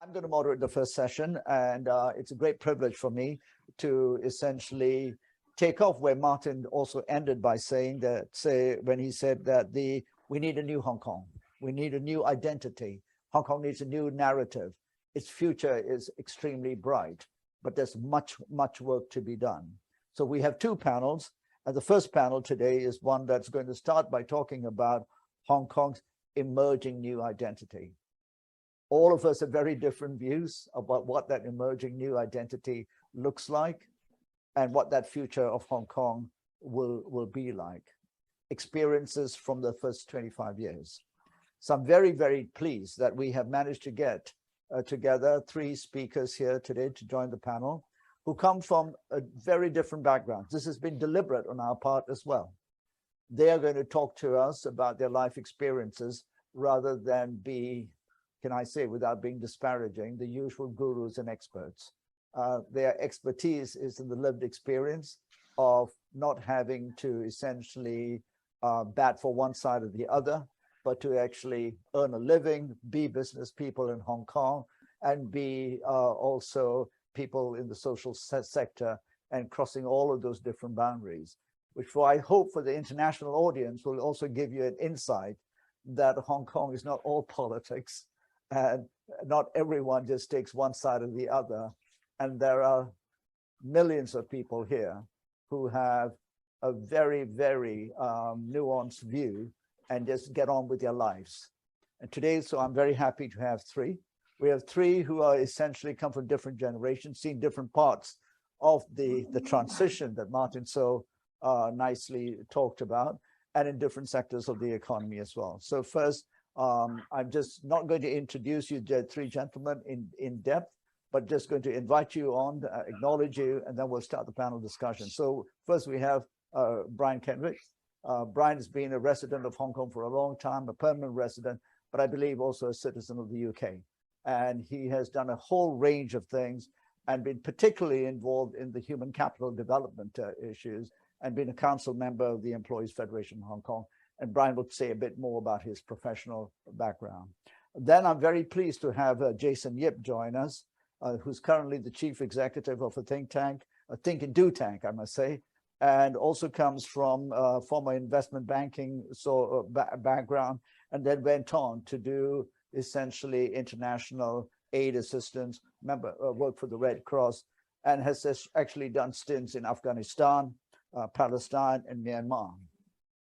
I'm going to moderate the first session, and it's a great privilege for me to essentially take off where Martin also ended by saying that, when he said that we need a new Hong Kong, we need a new identity. Hong Kong needs a new narrative. Its future is extremely bright, but there's much work to be done. So we have two panels, and the first panel today is one that's going to start by talking about Hong Kong's emerging new identity. All of us have very different views about what that emerging new identity looks like and what that future of Hong Kong will be like. Experiences from the first 25 years. So I'm very, very pleased that we have managed to get together three speakers here today to join the panel who come from a very different backgrounds. This has been deliberate on our part as well. They are going to talk to us about their life experiences rather than be, can I say, without being disparaging, the usual gurus and experts. Their expertise is in the lived experience of not having to essentially bat for one side or the other, but to actually earn a living, be business people in Hong Kong, and be also people in the social sector, and crossing all of those different boundaries, which I hope for the international audience will also give you an insight that Hong Kong is not all politics, and not everyone just takes one side or the other. And there are millions of people here who have a very, very nuanced view and just get on with their lives. And today, so I'm very happy to have three. We have three who are essentially come from different generations, seen different parts of the transition that Martin so nicely talked about, and in different sectors of the economy as well. So first, I'm just not going to introduce you three gentlemen in depth, but just going to invite you on, acknowledge you, and then we'll start the panel discussion. So first we have Brian Renwick. Brian has been a resident of Hong Kong for a long time, a permanent resident, but I believe also a citizen of the UK. And he has done a whole range of things and been particularly involved in the human capital development issues, and been a council member of the Employees Federation of Hong Kong. And Brian will say a bit more about his professional background. Then I'm very pleased to have Jason Yip join us, who's currently the chief executive of a think tank, a think and do tank, I must say, and also comes from former investment banking background, and then went on to do essentially international aid assistance, worked for the Red Cross, and has actually done stints in Afghanistan, Palestine, and Myanmar.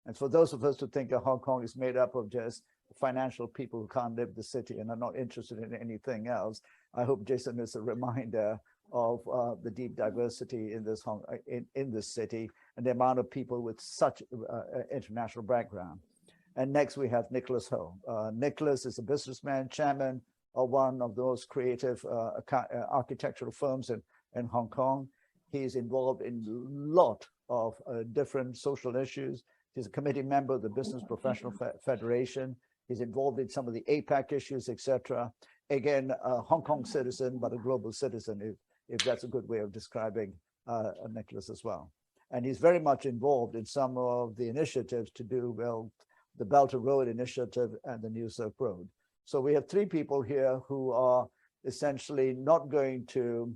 And for those of us who think that Hong Kong is made up of just financial people who can't live the city and are not interested in anything else, I hope Jason is a reminder of the deep diversity in this city and the amount of people with such international background. And next we have Nicolas Ho. Nicolas is a businessman, chairman of one of those creative architectural firms in Hong Kong. He's involved in a lot of different social issues. He's a committee member of the Business Professional Federation. He's involved in some of the APAC issues, etc. Again, a Hong Kong citizen, but a global citizen, if that's a good way of describing Nicolas as well. And he's very much involved in some of the initiatives to do, well, the Belt and Road Initiative and the New Silk Road. So we have three people here who are essentially not going to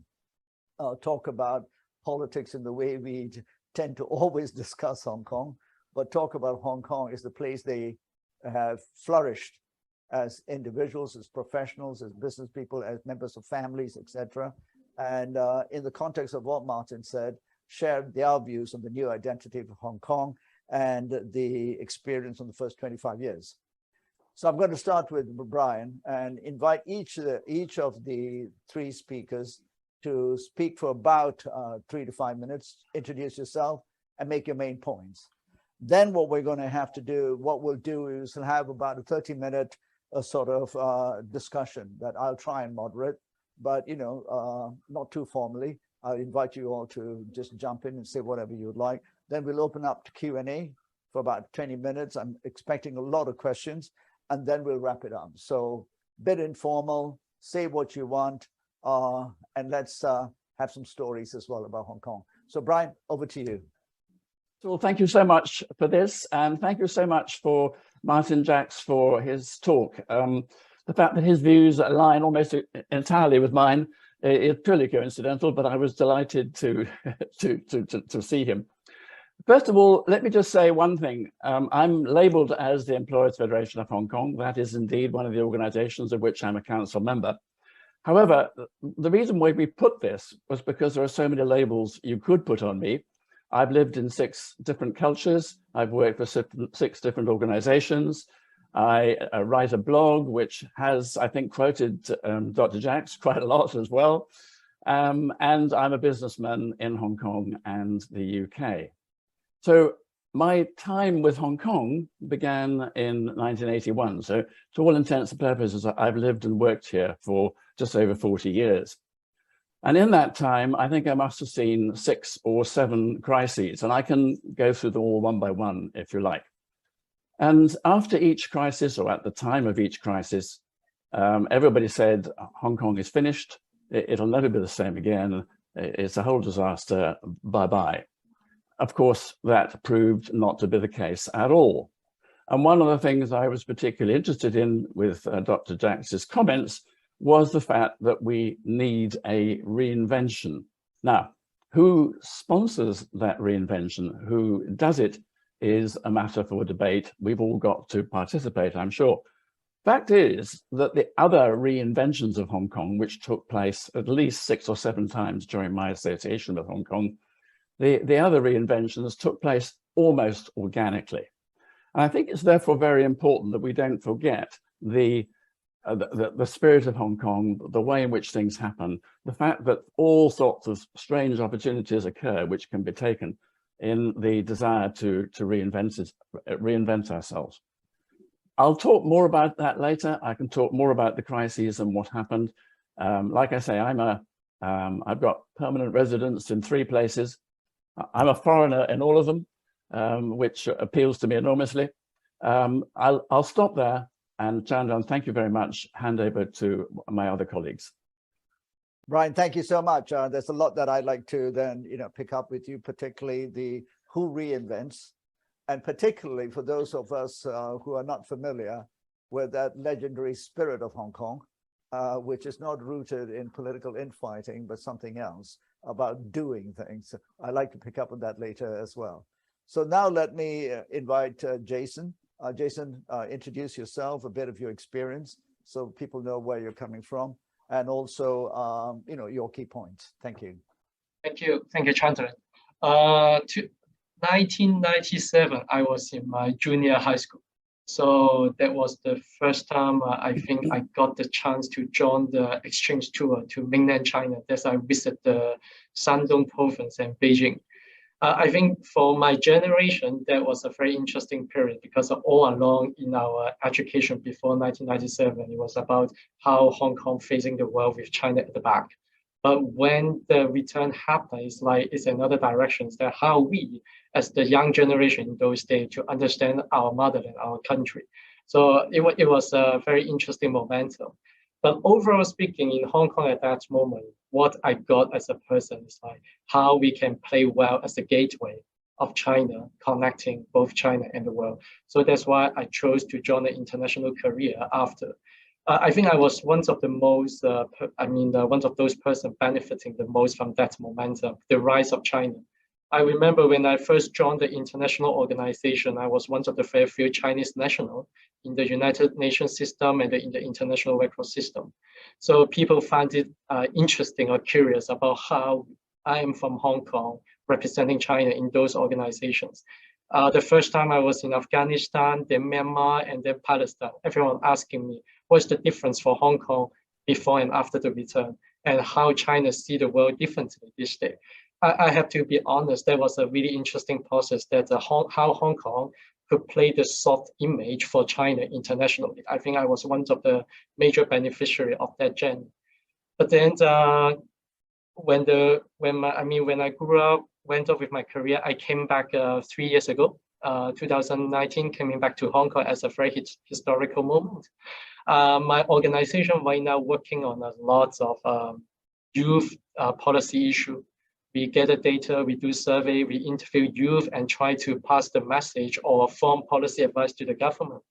talk about politics in the way we tend to always discuss Hong Kong, but talk about Hong Kong as the place they have flourished as individuals, as professionals, as business people, as members of families, etc. And in the context of what Martin said, share their views on the new identity of Hong Kong and the experience in the first 25 years. So I'm going to start with Brian and invite each of the three speakers to speak for about 3 to 5 minutes, introduce yourself and make your main points. Then what we're going to have to do, what we'll do is we'll have about a 30-minute sort of discussion that I'll try and moderate, but not too formally. I'll invite you all to just jump in and say whatever you'd like. Then we'll open up to Q&A for about 20 minutes. I'm expecting a lot of questions, and then we'll wrap it up. So bit informal, say what you want, and let's have some stories as well about Hong Kong. So Brian, over to you. Well, thank you so much for this, and thank you so much for Martin Jacks for his talk. the fact that his views align almost entirely with mine is purely coincidental, but I was delighted to see him. First of all, let me just say one thing. I'm labeled as the Employers Federation of Hong Kong. That is indeed one of the organizations of which I'm a council member. However, the reason why we put this was because there are so many labels you could put on me. I've lived in 6 different cultures. I've worked for 6 different organizations. I write a blog, which has, I think, quoted Dr. Jacks quite a lot as well. And I'm a businessman in Hong Kong and the UK. So my time with Hong Kong began in 1981. So to all intents and purposes, I've lived and worked here for just over 40 years. And in that time, I think I must have seen 6 or 7 crises, and I can go through them all one by one, if you like. And after each crisis, or at the time of each crisis, everybody said, Hong Kong is finished. It'll never be the same again. It's a whole disaster. Bye-bye. Of course, that proved not to be the case at all. And one of the things I was particularly interested in with Dr. Jacks's comments was the fact that we need a reinvention. Now, who sponsors that reinvention, who does it, is a matter for debate. We've all got to participate, I'm sure. Fact is that the other reinventions of Hong Kong, which took place at least 6 or 7 times during my association with Hong Kong, the other reinventions took place almost organically. And I think it's therefore very important that we don't forget the spirit of Hong Kong, the way in which things happen, the fact that all sorts of strange opportunities occur which can be taken in the desire to reinvent ourselves. I'll talk more about that later. I can talk more about the crises and what happened. Like I say, I've got permanent residence in 3 places. I'm a foreigner in all of them, which appeals to me enormously. I'll stop there, and Chandran, thank you very much. Hand over to my other colleagues. Brian, thank you so much. There's a lot that I'd like to then, pick up with you, particularly the who reinvents, and particularly for those of us who are not familiar with that legendary spirit of Hong Kong, which is not rooted in political infighting, but something else about doing things. I'd like to pick up on that later as well. So now let me invite Jason. Jason, introduce yourself, a bit of your experience, so people know where you're coming from, and also, your key points. Thank you. Thank you, Chandran. 1997, I was in my junior high school. So that was the first time I think I got the chance to join the exchange tour to mainland China. As I visited the Shandong province and Beijing. I think for my generation, that was a very interesting period because all along in our education before 1997, it was about how Hong Kong facing the world with China at the back. But when the return happens, it's another direction. That how we, as the young generation in those days, to understand our motherland, our country. So it was a very interesting momentum. But overall speaking, in Hong Kong at that moment, what I got as a person is how we can play well as a gateway of China, connecting both China and the world. So that's why I chose to join the international career after. I think I was one of the most, one of those persons benefiting the most from that momentum, the rise of China. I remember when I first joined the international organization, I was one of the very few Chinese nationals in the United Nations system and in the international Red Cross system. So people find it interesting or curious about how I am from Hong Kong representing China in those organizations. The first time I was in Afghanistan, then Myanmar, and then Palestine, everyone asking me, what's the difference for Hong Kong before and after the return, and how China see the world differently this day. I have to be honest, that was a really interesting process that how Hong Kong could play the soft image for China internationally. I think I was one of the major beneficiaries of that journey. But then when I grew up, went off with my career, I came back 3 years ago, 2019, coming back to Hong Kong as a very historical moment. My organization right now working on a lot of youth policy issue. We gather data, we do survey, we interview youth and try to pass the message or form policy advice to the government.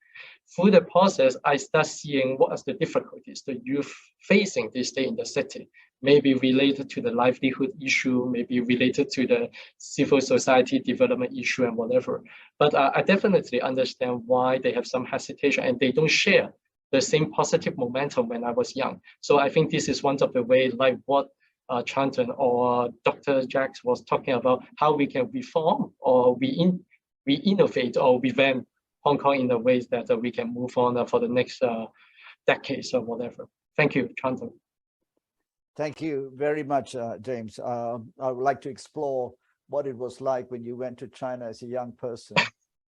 through the process, I start seeing what are the difficulties the youth facing this day in the city, maybe related to the livelihood issue, maybe related to the civil society development issue and whatever. But I definitely understand why they have some hesitation and they don't share the same positive momentum when I was young. So I think this is one of the ways, like what Chanton or Dr. Jacks was talking about, how we can reform or we innovate or revamp Hong Kong in the ways that we can move on for the next decades or whatever. Thank you, Chanton. Thank you very much, James. I would like to explore what it was like when you went to China as a young person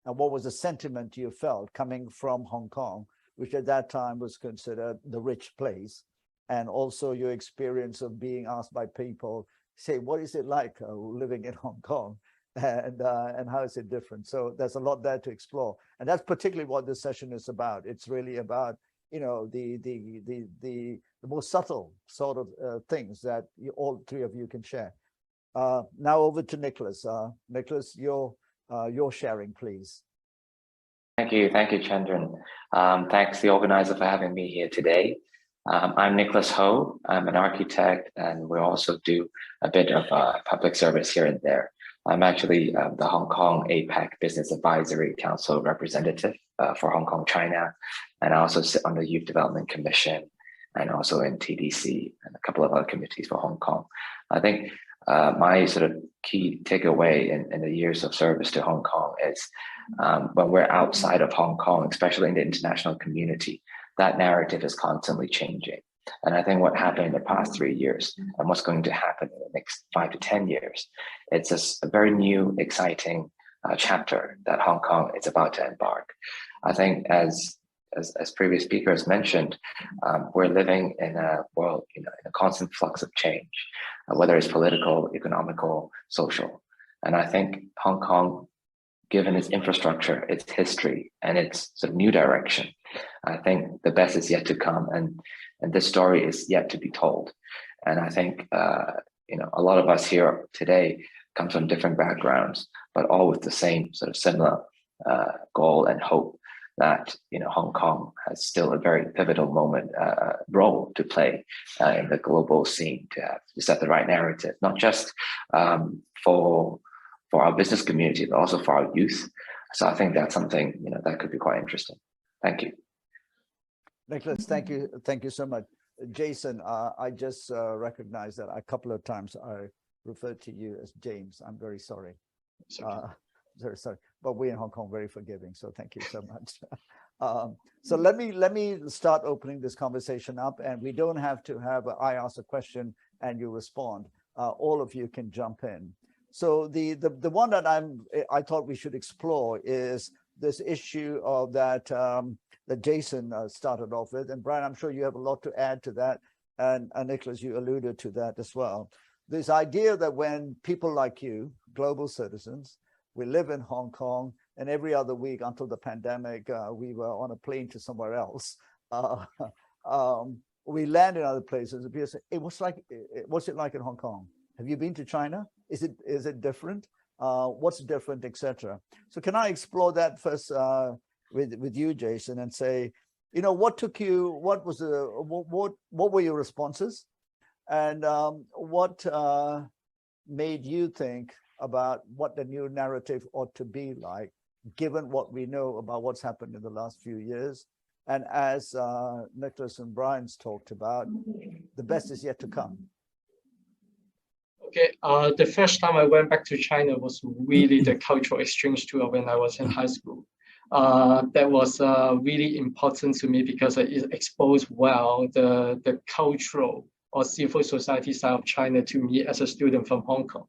and what was the sentiment you felt coming from Hong Kong, which at that time was considered the rich place, and also your experience of being asked by people, say, what is it like living in Hong Kong? And how is it different? So there's a lot there to explore, and that's particularly what this session is about. It's really about, you know, the more subtle sort of things that all three of you can share. Now over to Nicolas. Nicolas, your sharing, please. Thank you, Chandran. Thanks the organizer for having me here today. I'm Nicolas Ho. I'm an architect, and we also do a bit of public service here and there. I'm actually the Hong Kong APAC Business Advisory Council representative for Hong Kong, China. And I also sit on the Youth Development Commission and also in TDC and a couple of other committees for Hong Kong. I think my sort of key takeaway in the years of service to Hong Kong is when we're outside of Hong Kong, especially in the international community, that narrative is constantly changing. And I think what happened in the past 3 years and what's going to happen in the next 5 to 10 years, it's a very new, exciting chapter that Hong Kong is about to embark. I think as previous speakers mentioned, we're living in a world, in a constant flux of change, whether it's political, economical, social. And I think Hong Kong, given its infrastructure, its history, and its sort of new direction, I think the best is yet to come, and this story is yet to be told. And I think a lot of us here today come from different backgrounds, but all with the same sort of similar goal and hope that Hong Kong has still a very pivotal role to play in the global scene, to set the right narrative, not just for our business community, but also for our youth. So I think that's something that could be quite interesting. Thank you. Nicolas, thank you so much. Jason, I just recognized that a couple of times I referred to you as James. I'm very sorry. Very sorry, but we in Hong Kong very forgiving, so thank you so much. So let me start opening this conversation up, and we don't have to have I ask a question and you respond. All of you can jump in. So the one that I thought we should explore is this issue of that Jason started off with, and Brian, I'm sure you have a lot to add to that, and Nicolas, you alluded to that as well. This idea that when people like you, global citizens, we live in Hong Kong, and every other week until the pandemic, we were on a plane to somewhere else. We land in other places. What's it like in Hong Kong? Have you been to China? Is it different? What's different, etc. So can I explore that first with you, Jason, and say, what took you? What were your responses, and what made you think about what the new narrative ought to be like, given what we know about what's happened in the last few years? And as Nicolas and Brian's talked about, the best is yet to come. Okay, the first time I went back to China was really the cultural exchange tour when I was in high school. That was really important to me because it exposed well the cultural or civil society side of China to me as a student from Hong Kong.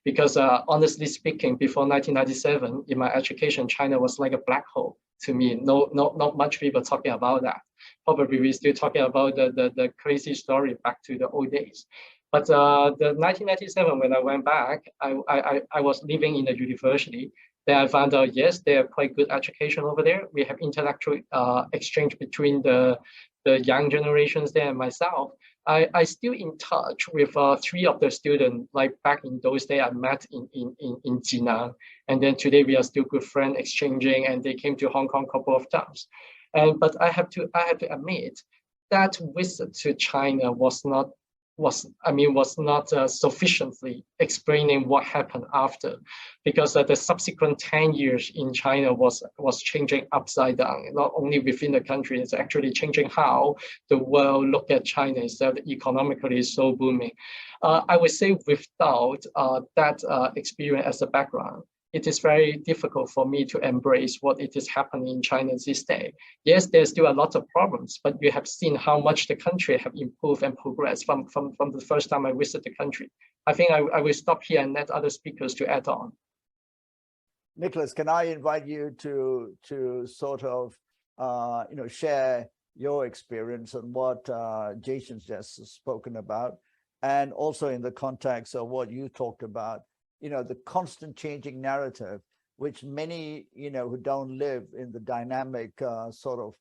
Because honestly speaking, before 1997, in my education, China was like a black hole to me. Not much people talking about that. Probably we're still talking about the crazy story back to the old days. But the 1997, when I went back, I was living in the university. Then I found out, yes, they have quite good education over there. We have intellectual exchange between the young generations there and myself. I still in touch with 3 of the students, like back in those days I met in Jinan. And then today we are still good friends exchanging, and they came to Hong Kong a couple of times. But I have to admit that visit to China was not sufficiently explaining what happened after, because the subsequent 10 years in China was changing upside down, not only within the country, it's actually changing how the world look at China instead of economically so booming. I would say without that experience as a background, it is very difficult for me to embrace what it is happening in China this day. Yes, there's still a lot of problems, but you have seen how much the country have improved and progressed from the first time I visited the country. I think I will stop here and let other speakers to add on. Nicolas, can I invite you to sort of share your experience and what Jason's just spoken about, and also in the context of what you talked about, the constant changing narrative, which many, who don't live in the dynamic sort of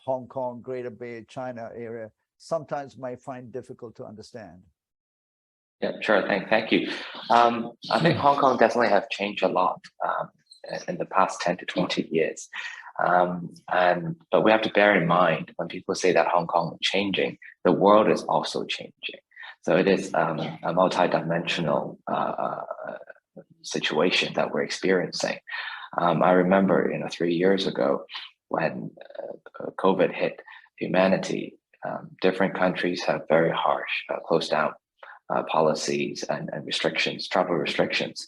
Hong Kong, Greater Bay, China area, sometimes might find difficult to understand. Yeah, sure. Thank you. I think Hong Kong definitely have changed a lot in the past 10 to 20 years. But we have to bear in mind when people say that Hong Kong is changing, the world is also changing. So it is a multi-dimensional situation that we're experiencing. I remember, 3 years ago when COVID hit humanity, different countries have very harsh close down policies and restrictions, travel restrictions,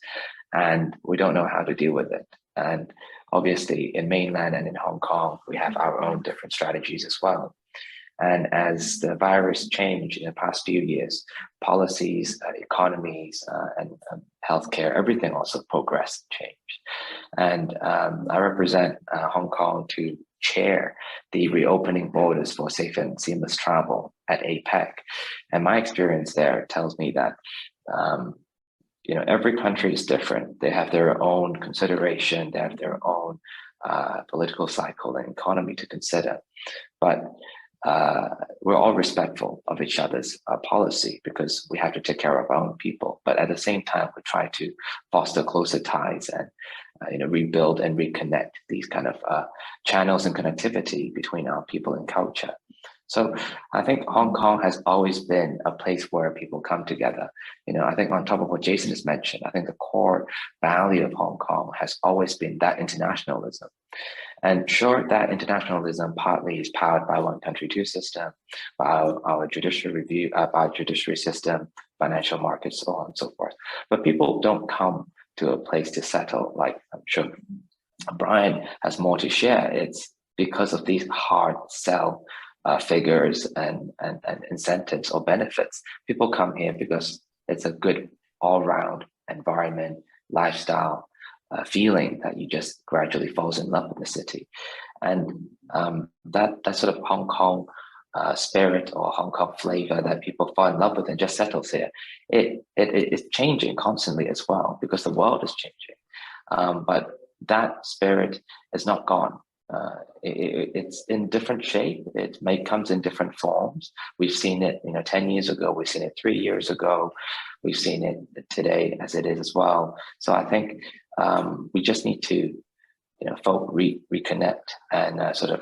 and we don't know how to deal with it. And obviously in mainland and in Hong Kong, we have our own different strategies as well. And as the virus changed in the past few years, policies, economies, and healthcare, everything also progressed, changed. And I represent Hong Kong to chair the reopening borders for safe and seamless travel at APEC. And my experience there tells me that every country is different. They have their own consideration, they have their own political cycle and economy to consider. But we're all respectful of each other's policy because we have to take care of our own people. But at the same time, we try to foster closer ties and rebuild and reconnect these kind of channels and connectivity between our people and culture. So I think Hong Kong has always been a place where people come together. I think on top of what Jason has mentioned, I think the core value of Hong Kong has always been that internationalism. And sure, that internationalism partly is powered by one country, two system, by our judicial review, by judiciary system, financial markets, so on and so forth. But people don't come to a place to settle, like I'm sure Brian has more to share. It's because of these hard sell figures and incentives or benefits. People come here because it's a good all-round environment, lifestyle, feeling that you just gradually falls in love with the city. And that sort of Hong Kong spirit or Hong Kong flavor that people fall in love with and just settles here, it is changing constantly as well because the world is changing. But that spirit is not gone. It's in different shape. It comes in different forms. We've seen it, 10 years ago. We've seen it 3 years ago. We've seen it today as it is as well. So I think we just need to, reconnect and sort of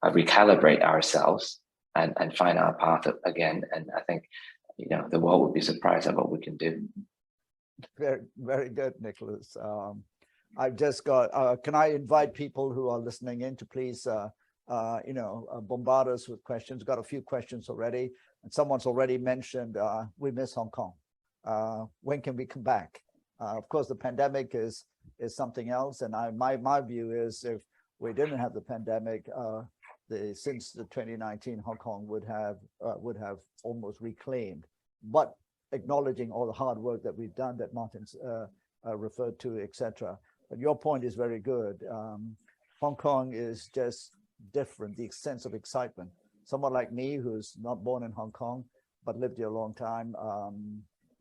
recalibrate ourselves and find our path again. And I think, the world would be surprised at what we can do. Very, very good, Nicolas. I've just got, can I invite people who are listening in to please, bombard us with questions. Got a few questions already. And someone's already mentioned, we miss Hong Kong. When can we come back? Of course, the pandemic is something else. And my view is if we didn't have the pandemic, since the 2019, Hong Kong would have almost reclaimed, but acknowledging all the hard work that we've done that Martin's referred to, etc. But your point is very good. Hong Kong is just different, the sense of excitement. Someone like me who's not born in Hong Kong, but lived here a long time,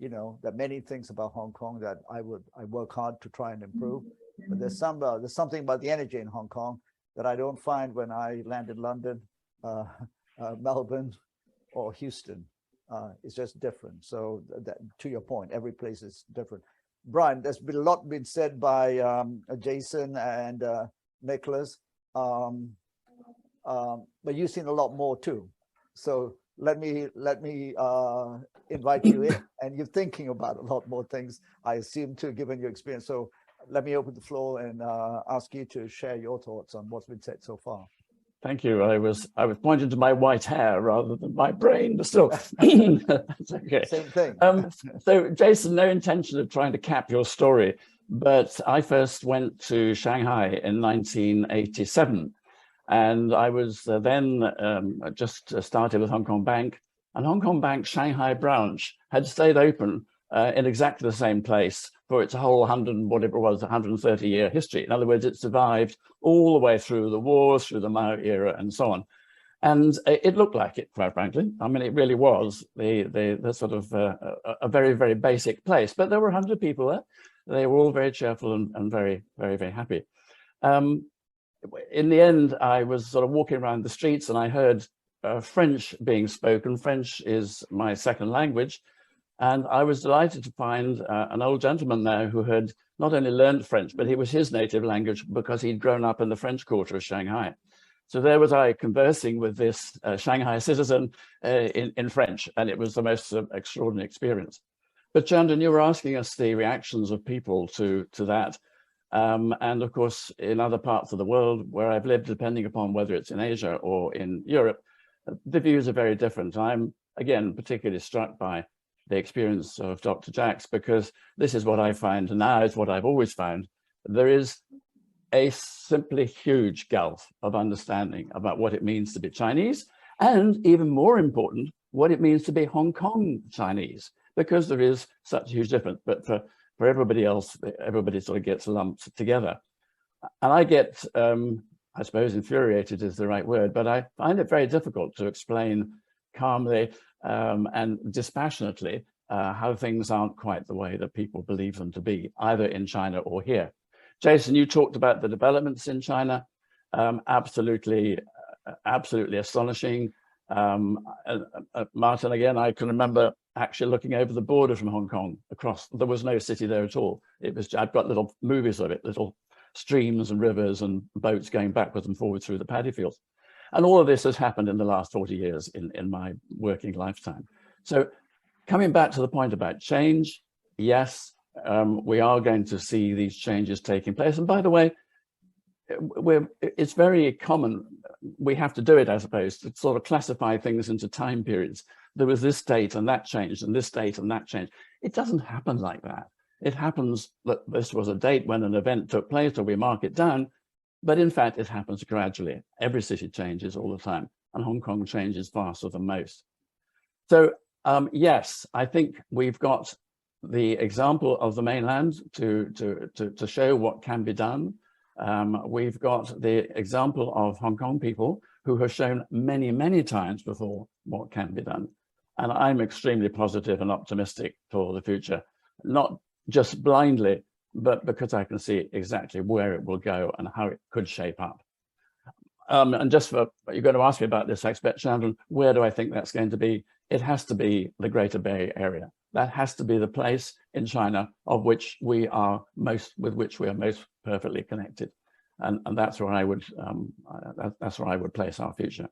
there are many things about Hong Kong that I work hard to try and improve. But there's something about the energy in Hong Kong that I don't find when I land in London, Melbourne, or Houston. It's just different. So to your point, every place is different. Brian, there's been a lot been said by Jason and Nicolas. but you've seen a lot more too. So let me invite you in, and you're thinking about a lot more things, I assume, too, given your experience. So let me open the floor and ask you to share your thoughts on what's been said so far. Thank you. I was pointing to my white hair rather than my brain, but still, that's okay. Same thing. So, Jason, no intention of trying to cap your story, but I first went to Shanghai in 1987, and I was then just started with Hong Kong Bank, and Hong Kong Bank's Shanghai branch had stayed open in exactly the same place for its whole 130-year history. In other words, it survived all the way through the wars, through the Mao era, and so on. And it looked like it, quite frankly. I mean, it really was the sort of a very, very basic place. But there were 100 people there. They were all very cheerful and very, very, very happy. In the end, I was sort of walking around the streets and I heard French being spoken. French is my second language. And I was delighted to find an old gentleman there who had not only learned French, but it was his native language because he'd grown up in the French quarter of Shanghai. So there was I conversing with this Shanghai citizen in French, and it was the most extraordinary experience. But Chandran, you were asking us the reactions of people to that. And of course, in other parts of the world where I've lived, depending upon whether it's in Asia or in Europe, the views are very different. I'm, again, particularly struck by the experience of Dr. Jacks, because this is what I find now, is what I've always found. There is a simply huge gulf of understanding about what it means to be Chinese, and even more important, what it means to be Hong Kong Chinese, because there is such a huge difference. But for everybody else, everybody sort of gets lumped together. And I get, I suppose infuriated is the right word, but I find it very difficult to explain calmly and dispassionately how things aren't quite the way that people believe them to be, either in China or here. Jason, you talked about the developments in China. Absolutely astonishing. Martin, again, I can remember actually looking over the border from Hong Kong across. There was no city there at all. It was, I've got little movies of it, little streams and rivers and boats going backwards and forwards through the paddy fields. And all of this has happened in the last 40 years in my working lifetime. So coming back to the point about change, yes, we are going to see these changes taking place. And by the way, it's very common. We have to do it, I suppose, to sort of classify things into time periods. There was this date and that changed, and this date and that changed. It doesn't happen like that. It happens that this was a date when an event took place, or we mark it down. But in fact, it happens gradually. Every city changes all the time, and Hong Kong changes faster than most. So yes, I think we've got the example of the mainland to show what can be done. We've got the example of Hong Kong people who have shown many, many times before what can be done. And I'm extremely positive and optimistic for the future, not just blindly, but because I can see exactly where it will go and how it could shape up. And just for, you're going to ask me about this, I expect, Chandran, where do I think that's going to be? It has to be the Greater Bay Area. That has to be the place in China of which we are most, with which we are most perfectly connected. And that's where I would, that's where I would place our future.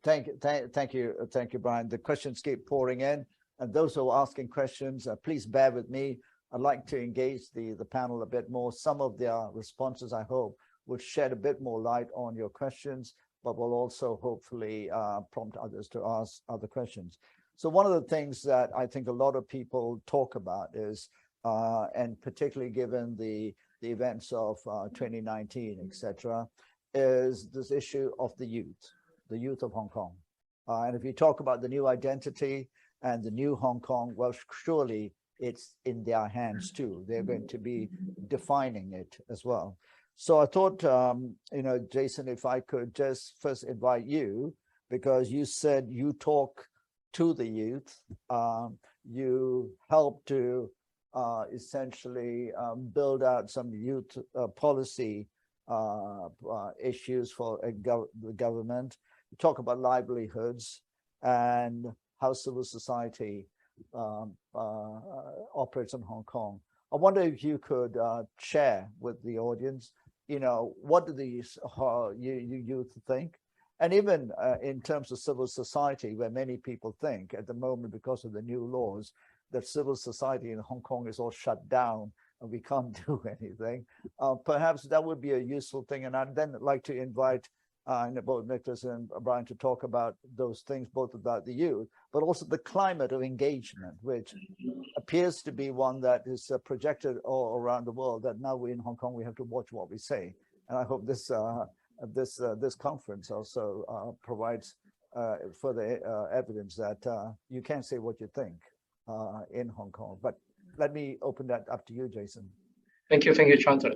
Thank you, Brian. The questions keep pouring in. And those who are asking questions, please bear with me. I'd like to engage the panel a bit more. Some of their responses, I hope, will shed a bit more light on your questions, but will also hopefully prompt others to ask other questions. So one of the things that I think a lot of people talk about is, and particularly given the events of 2019, etc., is this issue of the youth of Hong Kong. And if you talk about the new identity and the new Hong Kong, well, surely it's in their hands too. They're going to be defining it as well. So I thought, you know, Jason, if I could just first invite you, because you said you talk to the youth, you help to essentially build out some youth policy issues for the government. You talk about livelihoods and how civil society operates in Hong Kong. I wonder if you could share with the audience, what do these youth think? And even in terms of civil society, where many people think at the moment, because of the new laws, that civil society in Hong Kong is all shut down and we can't do anything. Perhaps that would be a useful thing. And I'd then like to invite both Nicholas and Brian to talk about those things, both about the youth, but also the climate of engagement, which appears to be one that is projected all around the world, that now we're in Hong Kong, we have to watch what we say. And I hope this conference also provides further evidence that you can say what you think in Hong Kong. But let me open that up to you, Jason. Thank you, Chandra.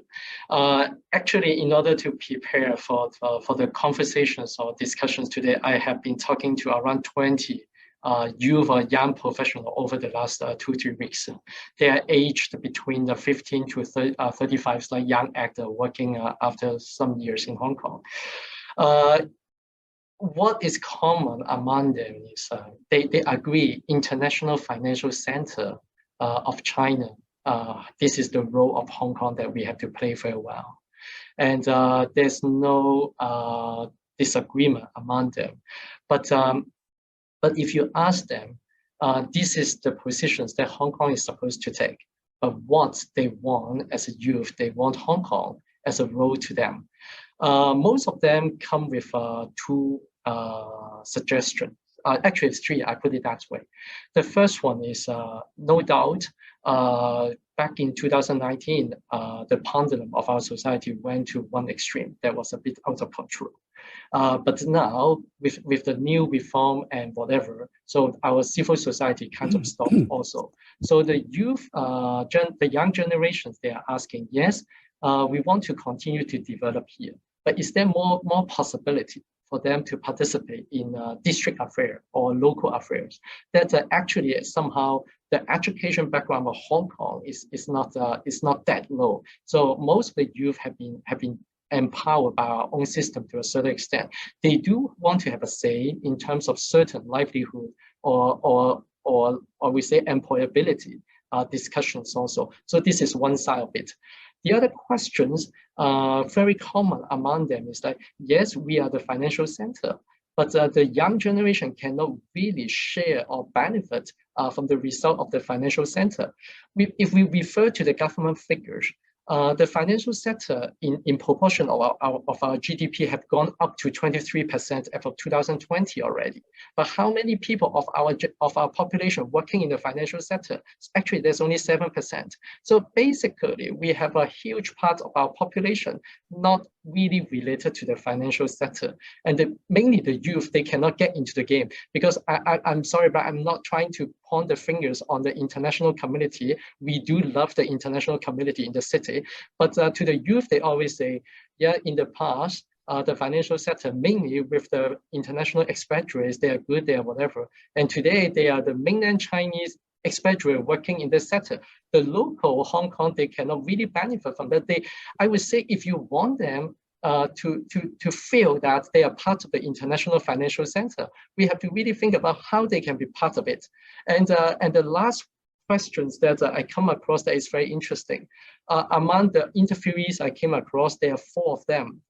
Actually, in order to prepare for the conversations or discussions today, I have been talking to around 20 youth or young professionals over the last 2-3 weeks. They are aged between the 15 to 35, like young actor working after some years in Hong Kong. What is common among them is they agree International Financial Center of China. This is the role of Hong Kong that we have to play very well. And there's no disagreement among them. But if you ask them, this is the positions that Hong Kong is supposed to take. But what they want as a youth, they want Hong Kong as a role to them. Most of them come with 2 suggestions. Actually, it's 3, I put it that way. The first one is, no doubt, back in 2019, the pendulum of our society went to one extreme that was a bit out of control. But now, with the new reform and whatever, so our civil society kind of stopped also. So the youth, the young generations, they are asking, yes, we want to continue to develop here, but is there more possibility for them to participate in district affairs or local affairs? That actually somehow the education background of Hong Kong is not that low. So most of the youth have been empowered by our own system to a certain extent. They do want to have a say in terms of certain livelihood or we say employability discussions also. So this is one side of it. The other questions, very common among them is like, yes, we are the financial center, but the young generation cannot really share or benefit from the result of the financial center. If we refer to the government figures, the financial sector in proportion of our GDP have gone up to 23% as of 2020 already. But how many people of our population working in the financial sector? Actually, there's only 7%. So basically, we have a huge part of our population not really related to the financial sector. And mainly the youth, they cannot get into the game because I'm sorry, but I'm not trying to point the fingers on the international community. We do love the international community in the city. But to the youth, they always say, yeah, in the past, the financial sector, mainly with the international expatriates, they are good, they are whatever. And today, they are the mainland Chinese expatriate working in this sector. The local Hong Kong, they cannot really benefit from that. I would say if you want them to feel that they are part of the international financial center, we have to really think about how they can be part of it. And the last questions that I come across that is very interesting. Among the interviewees I came across, there are 4 of them,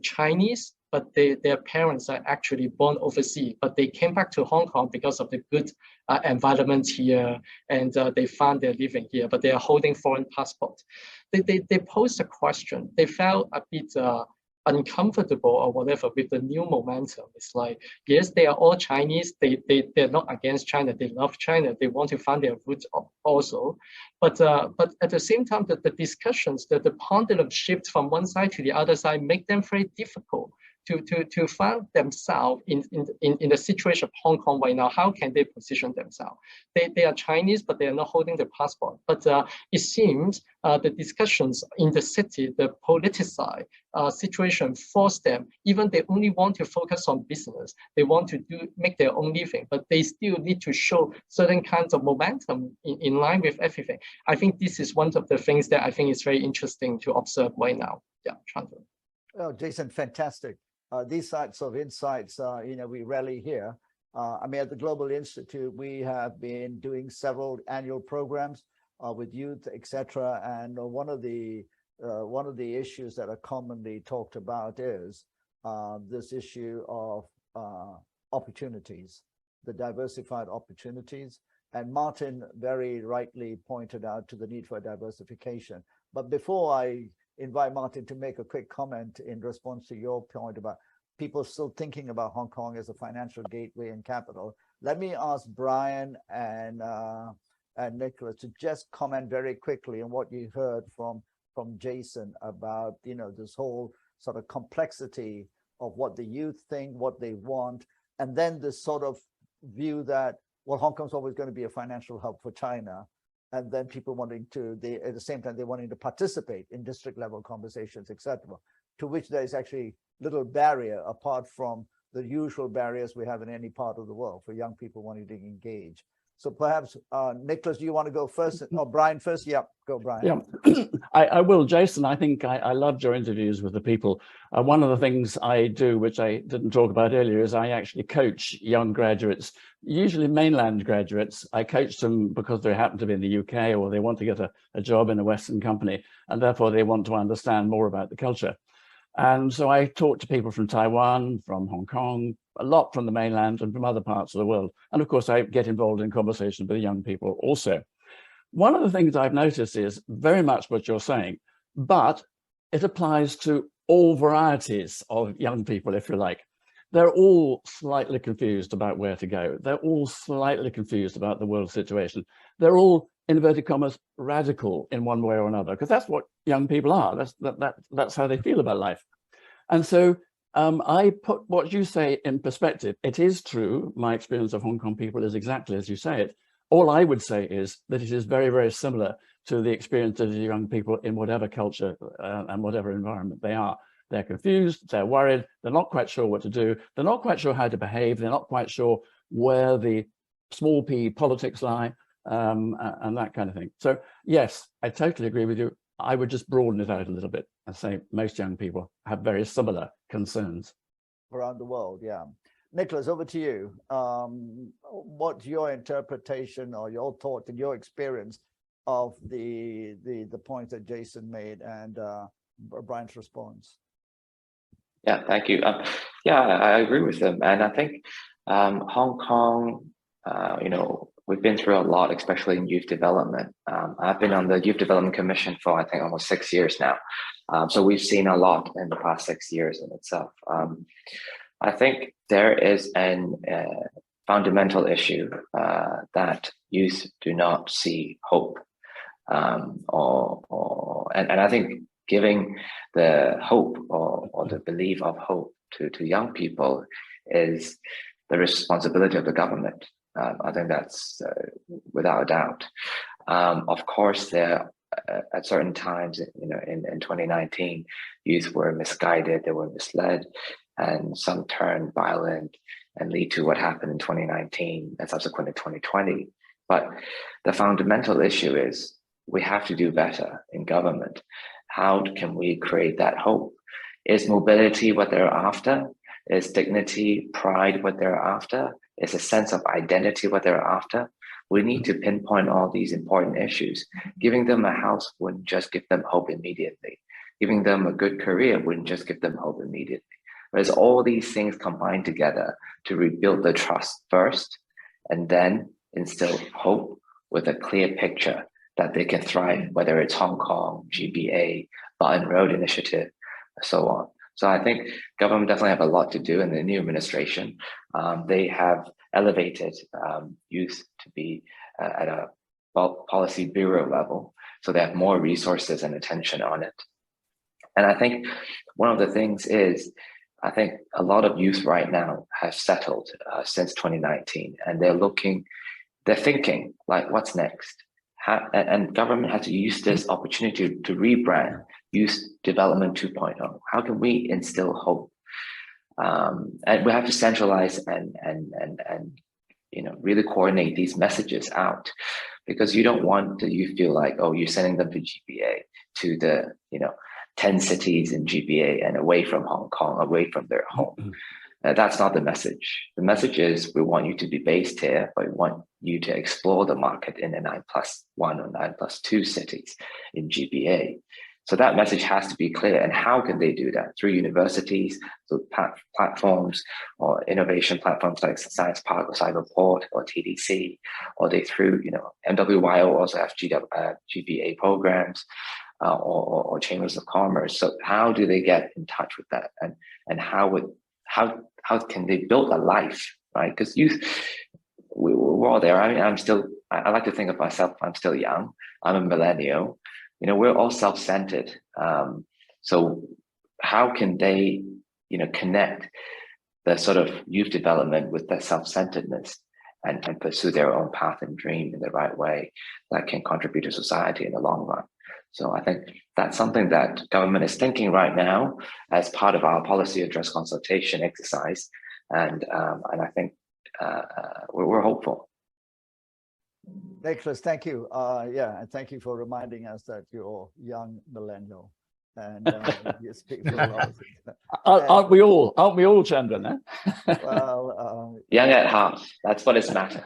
Chinese, but their parents are actually born overseas, but they came back to Hong Kong because of the good environment here, and they found their living here, but they are holding foreign passport. They posed a question. They felt a bit uncomfortable or whatever with the new momentum. It's like, yes, they are all Chinese. They're not against China. They love China. They want to find their roots also. But at the same time, the discussions, the pendulum shift from one side to the other side make them very difficult to find themselves in the situation of Hong Kong right now. How can they position themselves? They are Chinese, but they are not holding the passport. But it seems the discussions in the city, the politicized situation forced them, even they only want to focus on business, they want to make their own living, but they still need to show certain kinds of momentum in line with everything. I think this is one of the things that I think is very interesting to observe right now. Yeah, Chandra. Oh, Jason, fantastic. These types of insights, we rarely hear. I mean, at the Global Institute, we have been doing several annual programs with youth, etc. And one of the one of the issues that are commonly talked about is this issue of opportunities, the diversified opportunities. And Martin very rightly pointed out to the need for diversification. But before I invite Martin to make a quick comment in response to your point about people still thinking about Hong Kong as a financial gateway and capital, let me ask Brian and Nicolas to just comment very quickly on what you heard from Jason about, you know, this whole sort of complexity of what the youth think, what they want, and then this sort of view that, well, Hong Kong's always going to be a financial hub for China, and then people wanting to, at the same time, they're wanting to participate in district level conversations, etc., to which there is actually little barrier apart from the usual barriers we have in any part of the world for young people wanting to engage. So perhaps, Nicolas, do you want to go first? Or Brian first? Yeah, go Brian. Yeah, I will. Jason, I think I loved your interviews with the people. One of the things I do, which I didn't talk about earlier, is I actually coach young graduates, usually mainland graduates. I coach them because they happen to be in the UK or they want to get a job in a Western company, and therefore they want to understand more about the culture. And so I talk to people from Taiwan, from Hong Kong, a lot from the mainland and from other parts of the world. And of course, I get involved in conversation with young people also. One of the things I've noticed is very much what you're saying, but it applies to all varieties of young people, if you like. They're all slightly confused about where to go. They're all slightly confused about the world situation. They're all, in inverted commas, radical in one way or another, because that's what young people are. That's how they feel about life. And so I put what you say in perspective. It is true. My experience of Hong Kong people is exactly as you say it. All I would say is that it is very, very similar to the experience of young people in whatever culture and whatever environment they are. They're confused, they're worried, they're not quite sure what to do, they're not quite sure how to behave, they're not quite sure where the small p politics lie, and that kind of thing. So yes, I totally agree with you. I would just broaden it out a little bit and say most young people have very similar concerns. Around the world, yeah. Nicolas, over to you. What's your interpretation or your thought and your experience of the points that Jason made and Brian's response? Yeah, thank you. Yeah, I agree with them. And I think Hong Kong, you know, we've been through a lot, especially in youth development. I've been on the Youth Development Commission for, I think, almost 6 years now. So we've seen a lot in the past 6 years in itself. I think there is a fundamental issue that youth do not see hope. And I think giving the hope or the belief of hope to young people is the responsibility of the government. I think that's without a doubt. Of course, there at certain times, you know, in 2019, youth were misguided, they were misled, and some turned violent and lead to what happened in 2019 and subsequently 2020. But the fundamental issue is we have to do better in government. How can we create that hope? Is mobility what they're after? Is dignity, pride what they're after? Is a sense of identity what they're after? We need to pinpoint all these important issues. Giving them a house wouldn't just give them hope immediately. Giving them a good career wouldn't just give them hope immediately. Whereas all these things combined together to rebuild the trust first, and then instill hope with a clear picture that they can thrive, whether it's Hong Kong, GBA, Belt and Road Initiative, so on. So I think government definitely have a lot to do in the new administration. They have elevated youth to be at a policy bureau level, so they have more resources and attention on it. And I think one of the things is, I think a lot of youth right now have settled since 2019, and they're thinking like, what's next? And government has to use this opportunity to rebrand Youth Development 2.0. How can we instill hope? And we have to centralize and you know, really coordinate these messages out, because you don't want the youth feel like, oh, you're sending them to GBA, to the, you know, 10 cities in GBA and away from Hong Kong, away from their home. That's not the message. The message is, we want you to be based here, but we want you to explore the market in the 9+1 or 9+2 cities in GBA. So that message has to be clear. And how can they do that? Through universities, through platforms, or innovation platforms like Science Park or Cyberport or TDC, or they through, MWYO also have GBA programs, or chambers of commerce. So how do they get in touch with that? And how can they build a life, right? Because we're all there. I mean, I like to think of myself, I'm still young. I'm a millennial. We're all self-centered. So how can they, connect the sort of youth development with their self-centeredness and pursue their own path and dream in the right way that can contribute to society in the long run? So I think that's something that government is thinking right now as part of our policy address consultation exercise. And I think we're hopeful. Nicolas, thank you. And thank you for reminding us that you're young millennial, and you speak for a lot of things. Aren't we all, Chandran? Eh? Well, young at heart. That's what is matter.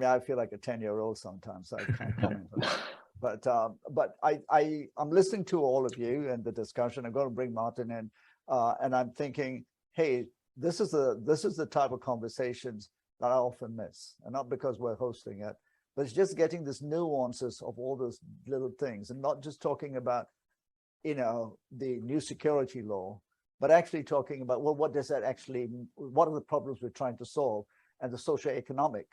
I feel like a 10-year-old sometimes, so I can't comment on that. But I'm listening to all of you and the discussion. I'm going to bring Martin in, and I'm thinking, hey, this is the type of conversations that I often miss, and not because we're hosting it, but it's just getting this nuances of all those little things, and not just talking about, the new security law, but actually talking about, well, what does that actually, what are the problems we're trying to solve, and the socioeconomic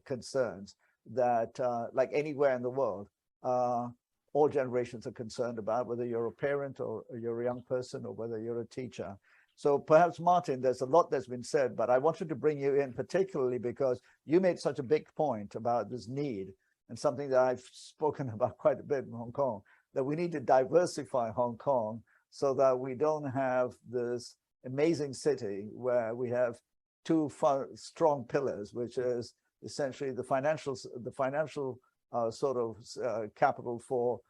concerns that, like anywhere in the world, all generations are concerned about, whether you're a parent or you're a young person or whether you're a teacher. So perhaps, Martin, there's a lot that's been said, but I wanted to bring you in particularly because you made such a big point about this need, and something that I've spoken about quite a bit in Hong Kong, that we need to diversify Hong Kong so that we don't have this amazing city where we have two strong pillars, which is essentially the financial sort of capital for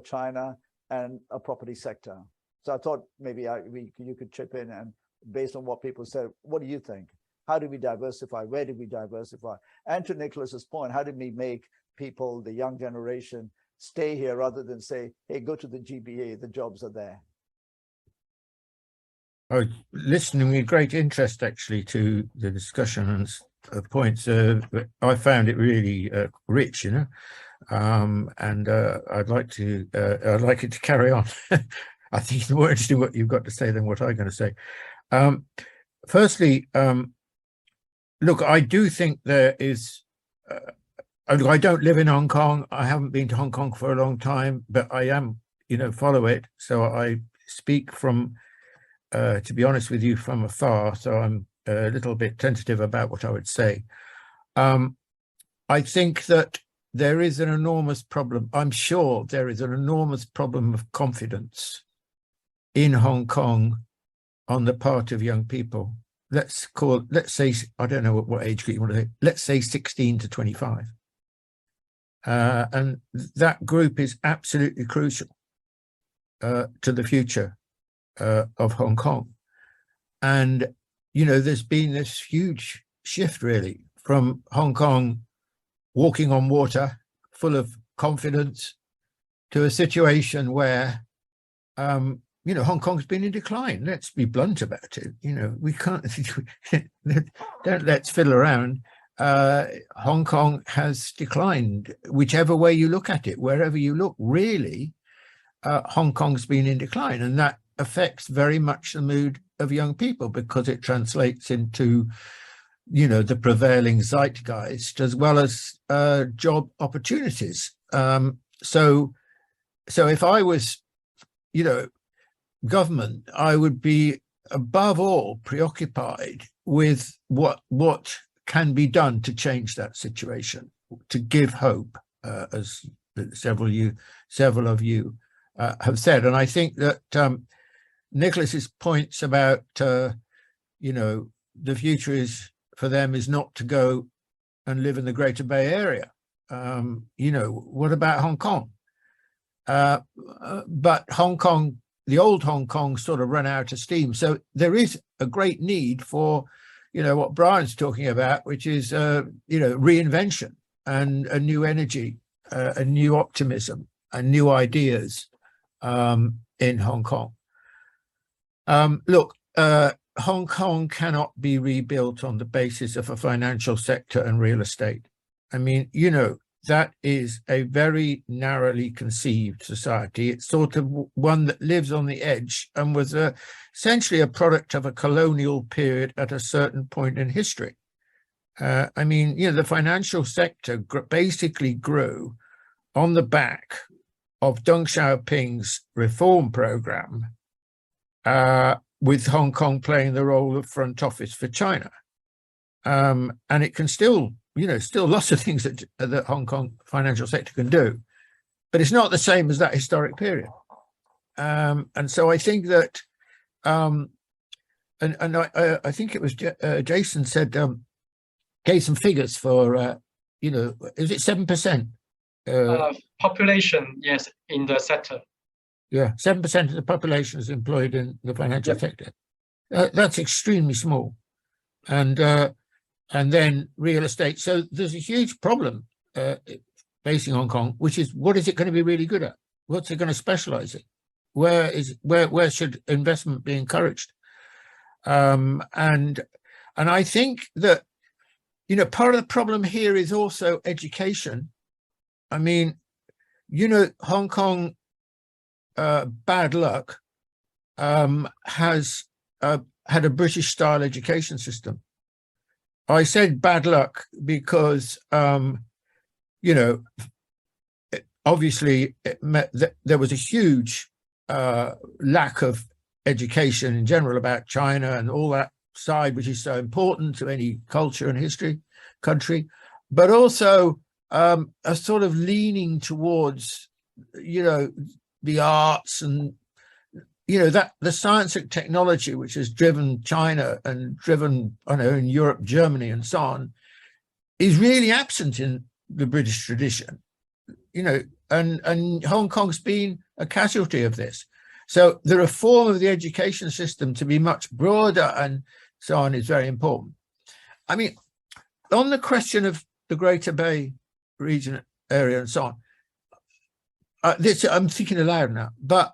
China, and a property sector. So I thought maybe you could chip in, and based on what people said, what do you think? How do we diversify? Where do we diversify? And to Nicholas's point, how do we make people, the young generation, stay here rather than say, hey, go to the GBA, the jobs are there? I was listening with great interest, actually, to the discussion and points. I found it really rich, and I'd like it to carry on. I think it's more interesting what you've got to say than what I'm going to say. Firstly, look, I do think there is. I don't live in Hong Kong. I haven't been to Hong Kong for a long time, but I am, follow it. So I speak from, to be honest with you, from afar. So I'm a little bit tentative about what I would say. I think that there is an enormous problem. I'm sure there is an enormous problem of confidence in Hong Kong on the part of young people. Let's say, I don't know what age group you want to say, let's say 16 to 25. And that group is absolutely crucial to the future of Hong Kong. And, there's been this huge shift really from Hong Kong walking on water, full of confidence, to a situation where, Hong Kong's been in decline. Let's be blunt about it. We can't, let's fiddle around. Hong Kong has declined, whichever way you look at it, wherever you look, really, Hong Kong's been in decline. And that affects very much the mood of young people, because it translates into, the prevailing zeitgeist, as well as job opportunities. So if I was, government, I would be above all preoccupied with what can be done to change that situation, to give hope, as several of you have said. And I think that Nicholas's points about the future is for them is not to go and live in the Greater Bay Area. What about Hong Kong? But Hong Kong, the old Hong Kong, sort of run out of steam. So there is a great need for, what Brian's talking about, which is, reinvention. and a new energy, a new optimism, and new ideas in Hong Kong. Look, Hong Kong cannot be rebuilt on the basis of a financial sector and real estate. I mean, you know, that is a very narrowly conceived society. It's sort of one that lives on the edge and was essentially a product of a colonial period at a certain point in history. I mean, you know, the financial sector basically grew on the back of Deng Xiaoping's reform program, with Hong Kong playing the role of front office for China. And it can still, you know, still lots of things that the Hong Kong financial sector can do, but it's not the same as that historic period. And so I think that, I think it was Jason said, gave some figures for, you know, is it 7%? Population, yes, in the sector. Yeah, 7% of the population is employed in the financial sector. That's extremely small. And then real estate. So there's a huge problem facing Hong Kong, which is, what is it going to be really good at? What's it going to specialize in? Where should investment be encouraged? And I think that, you know, part of the problem here is also education. I mean, you know, Hong Kong, bad luck, has had a British style education system. I said bad luck because, you know, obviously there was a huge lack of education in general about China and all that side, which is so important to any culture and history country, but also a sort of leaning towards, you know, the arts and, you know, that the science and technology, which has driven China and driven, I know, in Europe, Germany and so on, is really absent in the British tradition, you know, and Hong Kong's been a casualty of this. So the reform of the education system to be much broader and so on is very important. I mean, on the question of the Greater Bay region area and so on, I'm thinking aloud now, but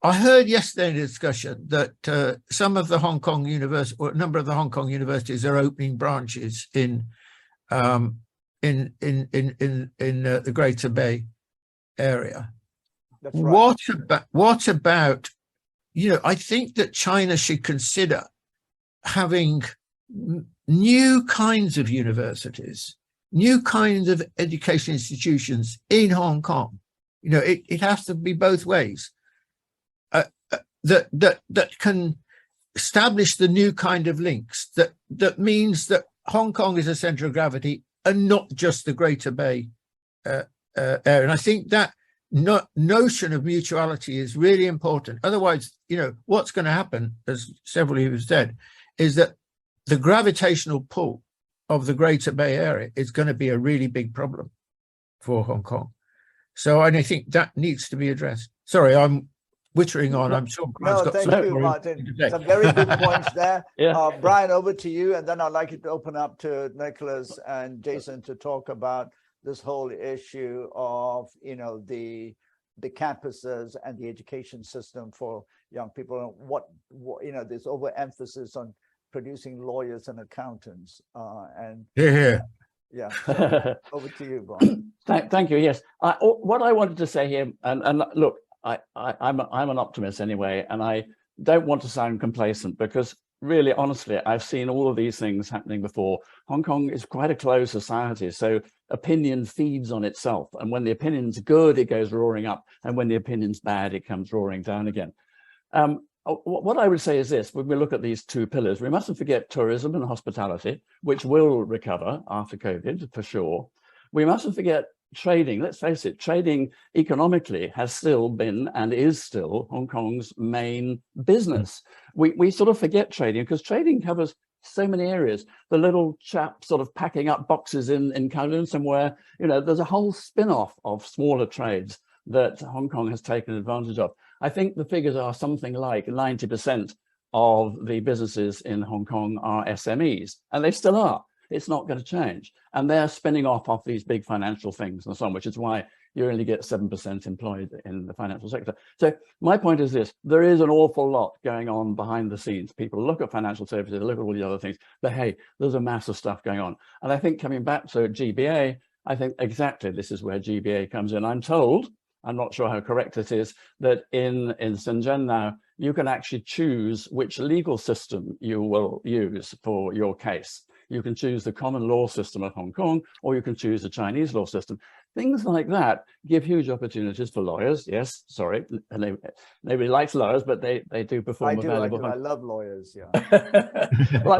I heard yesterday in a discussion that some of the Hong Kong universities, or a number of the Hong Kong universities, are opening branches in the Greater Bay area. That's right. What about, you know, I think that China should consider having new kinds of universities, new kinds of education institutions in Hong Kong. You know, it has to be both ways. That can establish the new kind of links. That means that Hong Kong is a center of gravity and not just the Greater Bay area. And I think that notion of mutuality is really important. Otherwise, you know, what's going to happen, as several of you have said, is that the gravitational pull of the Greater Bay area is going to be a really big problem for Hong Kong. So, and I think that needs to be addressed. Sorry, I'm wittering on. I'm sure Brian's got thank you, Martin. Some very good points there. Yeah. Brian, over to you, and then I'd like you to open up to Nicolas and Jason to talk about this whole issue of, you know, the campuses and the education system for young people, and what you know, this overemphasis on producing lawyers and accountants. Yeah. So over to you, Brian. Thank you. Yes, what I wanted to say here, and look, I'm an optimist anyway, and I don't want to sound complacent, because really, honestly, I've seen all of these things happening before. Hong Kong is quite a closed society, so opinion feeds on itself, and when the opinion's good, it goes roaring up, and when the opinion's bad, it comes roaring down again. What I would say is this: when we look at these two pillars, we mustn't forget tourism and hospitality, which will recover after COVID for sure. We mustn't forget trading. Let's face it, trading economically has still been and is still Hong Kong's main business. We sort of forget trading, because trading covers so many areas. The little chap sort of packing up boxes in Kowloon somewhere, you know, there's a whole spin-off of smaller trades that Hong Kong has taken advantage of. I think the figures are something like 90% of the businesses in Hong Kong are SMEs, and they still are. It's not going to change. And they're spinning off these big financial things and so on, which is why you only get 7% employed in the financial sector. So my point is this: there is an awful lot going on behind the scenes. People look at financial services, look at all the other things, but hey, there's a mass of stuff going on. And I think coming back to GBA, I think exactly this is where GBA comes in. I'm told, I'm not sure how correct it is, that in Shenzhen now, you can actually choose which legal system you will use for your case. You can choose the common law system of Hong Kong, or you can choose the Chinese law system. Things like that give huge opportunities for lawyers. Yes, sorry, nobody likes lawyers, but they do perform a valuable. I love lawyers, yeah. Well,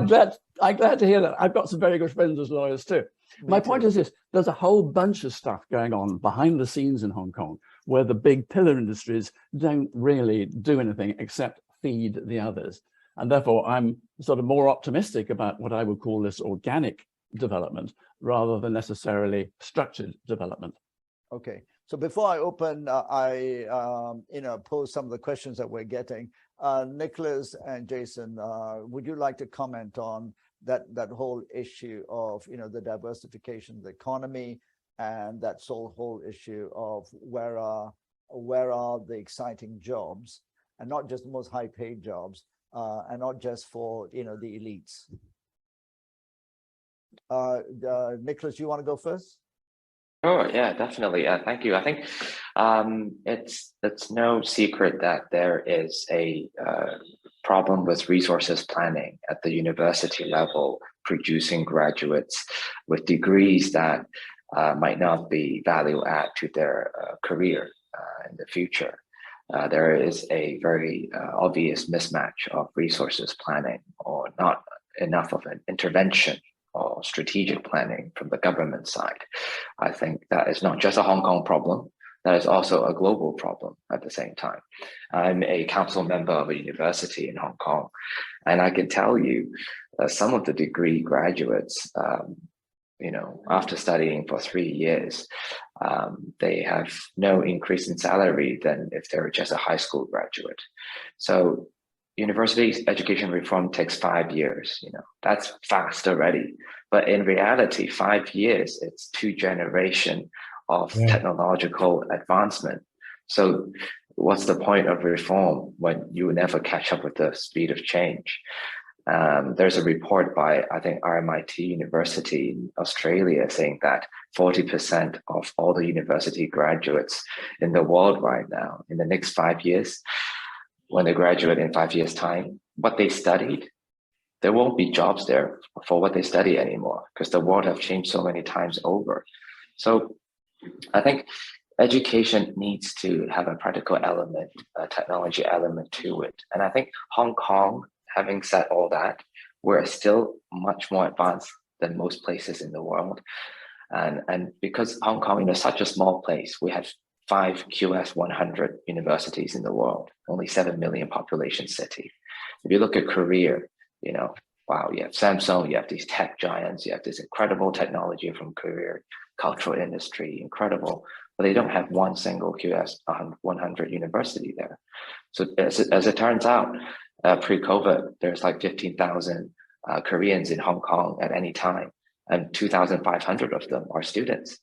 I'm glad to hear that. I've got some very good friends as lawyers too. My point is this: there's a whole bunch of stuff going on behind the scenes in Hong Kong, where the big pillar industries don't really do anything except feed the others. And therefore, I'm sort of more optimistic about what I would call this organic development rather than necessarily structured development. Okay, so before I open, I pose some of the questions that we're getting. Nicholas and Jason, would you like to comment on that whole issue of the diversification of the economy, and that whole issue of where are the exciting jobs, and not just the most high-paid jobs, and not just for the elites? Nicholas, you want to go first? Oh yeah, definitely. Thank you. I think it's no secret that there is a problem with resources planning at the university level, producing graduates with degrees that might not be value add to their career in the future. There is a very obvious mismatch of resources planning, or not enough of an intervention or strategic planning from the government side. I think that is not just a Hong Kong problem, that is also a global problem at the same time. I'm a council member of a university in Hong Kong, and I can tell you some of the degree graduates, after studying for 3 years, they have no increase in salary than if they're just a high school graduate. So university education reform takes 5 years, that's fast already. But in reality, 5 years, it's 2 generations of technological advancement. So what's the point of reform when you never catch up with the speed of change? There's a report by, I think, RMIT University in Australia saying that 40% of all the university graduates in the world right now, in the next 5 years, when they graduate in 5 years' time, what they studied, there won't be jobs there for what they study anymore, because the world have changed so many times over. So I think education needs to have a practical element, a technology element to it. And I think Hong Kong, having said all that, we're still much more advanced than most places in the world. And because Hong Kong is such a small place, we have 5 QS 100 universities in the world, only 7 million population city. If you look at Korea, wow, you have Samsung, you have these tech giants, you have this incredible technology from Korea, cultural industry, incredible, but they don't have one single QS 100 university there. So as it turns out, pre-COVID, there's like 15,000 Koreans in Hong Kong at any time, and 2,500 of them are students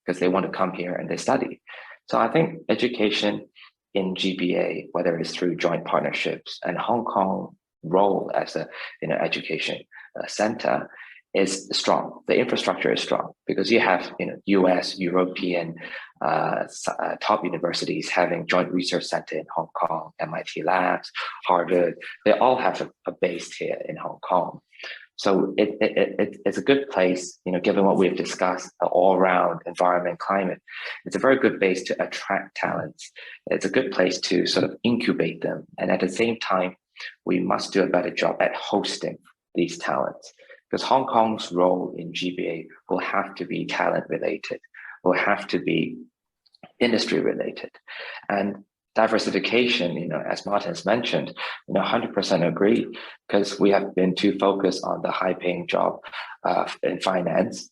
because they want to come here and they study. So I think education in GBA, whether it's through joint partnerships, and Hong Kong role as a education center is strong. The infrastructure is strong because you have US, European top universities having joint research center in Hong Kong, MIT Labs, Harvard. They all have a base here in Hong Kong. So it's a good place, given what we've discussed, all around environment, climate. It's a very good base to attract talents. It's a good place to sort of incubate them. And at the same time, we must do a better job at hosting these talents, because Hong Kong's role in GBA will have to be talent related, will have to be industry related. And diversification, as Martin's mentioned, 100% agree, because we have been too focused on the high-paying job in finance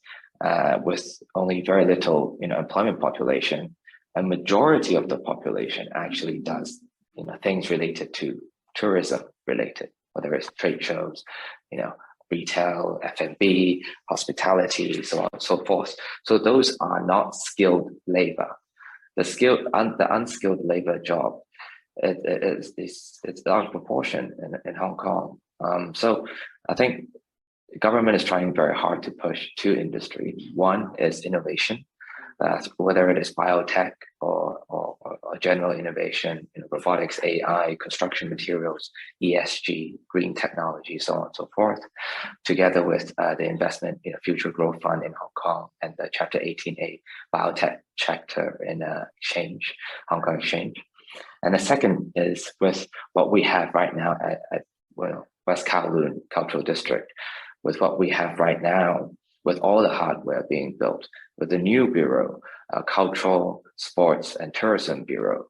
with only very little, employment population. A majority of the population actually does, things related to tourism related, whether it's trade shows, retail, F&B, hospitality, so on and so forth. So those are not skilled labor. The unskilled labor job, it's large proportion in Hong Kong. So I think the government is trying very hard to push two industries. One is innovation, whether it is biotech or general innovation, robotics, AI, construction materials, ESG, green technology, so on and so forth, together with the investment in a future growth fund in Hong Kong and the Chapter 18A biotech chapter in Hong Kong Exchange. And the second is with what we have right now at West Kowloon Cultural District, with what we have right now, with all the hardware being built, with the new bureau, Cultural, Sports and Tourism Bureau,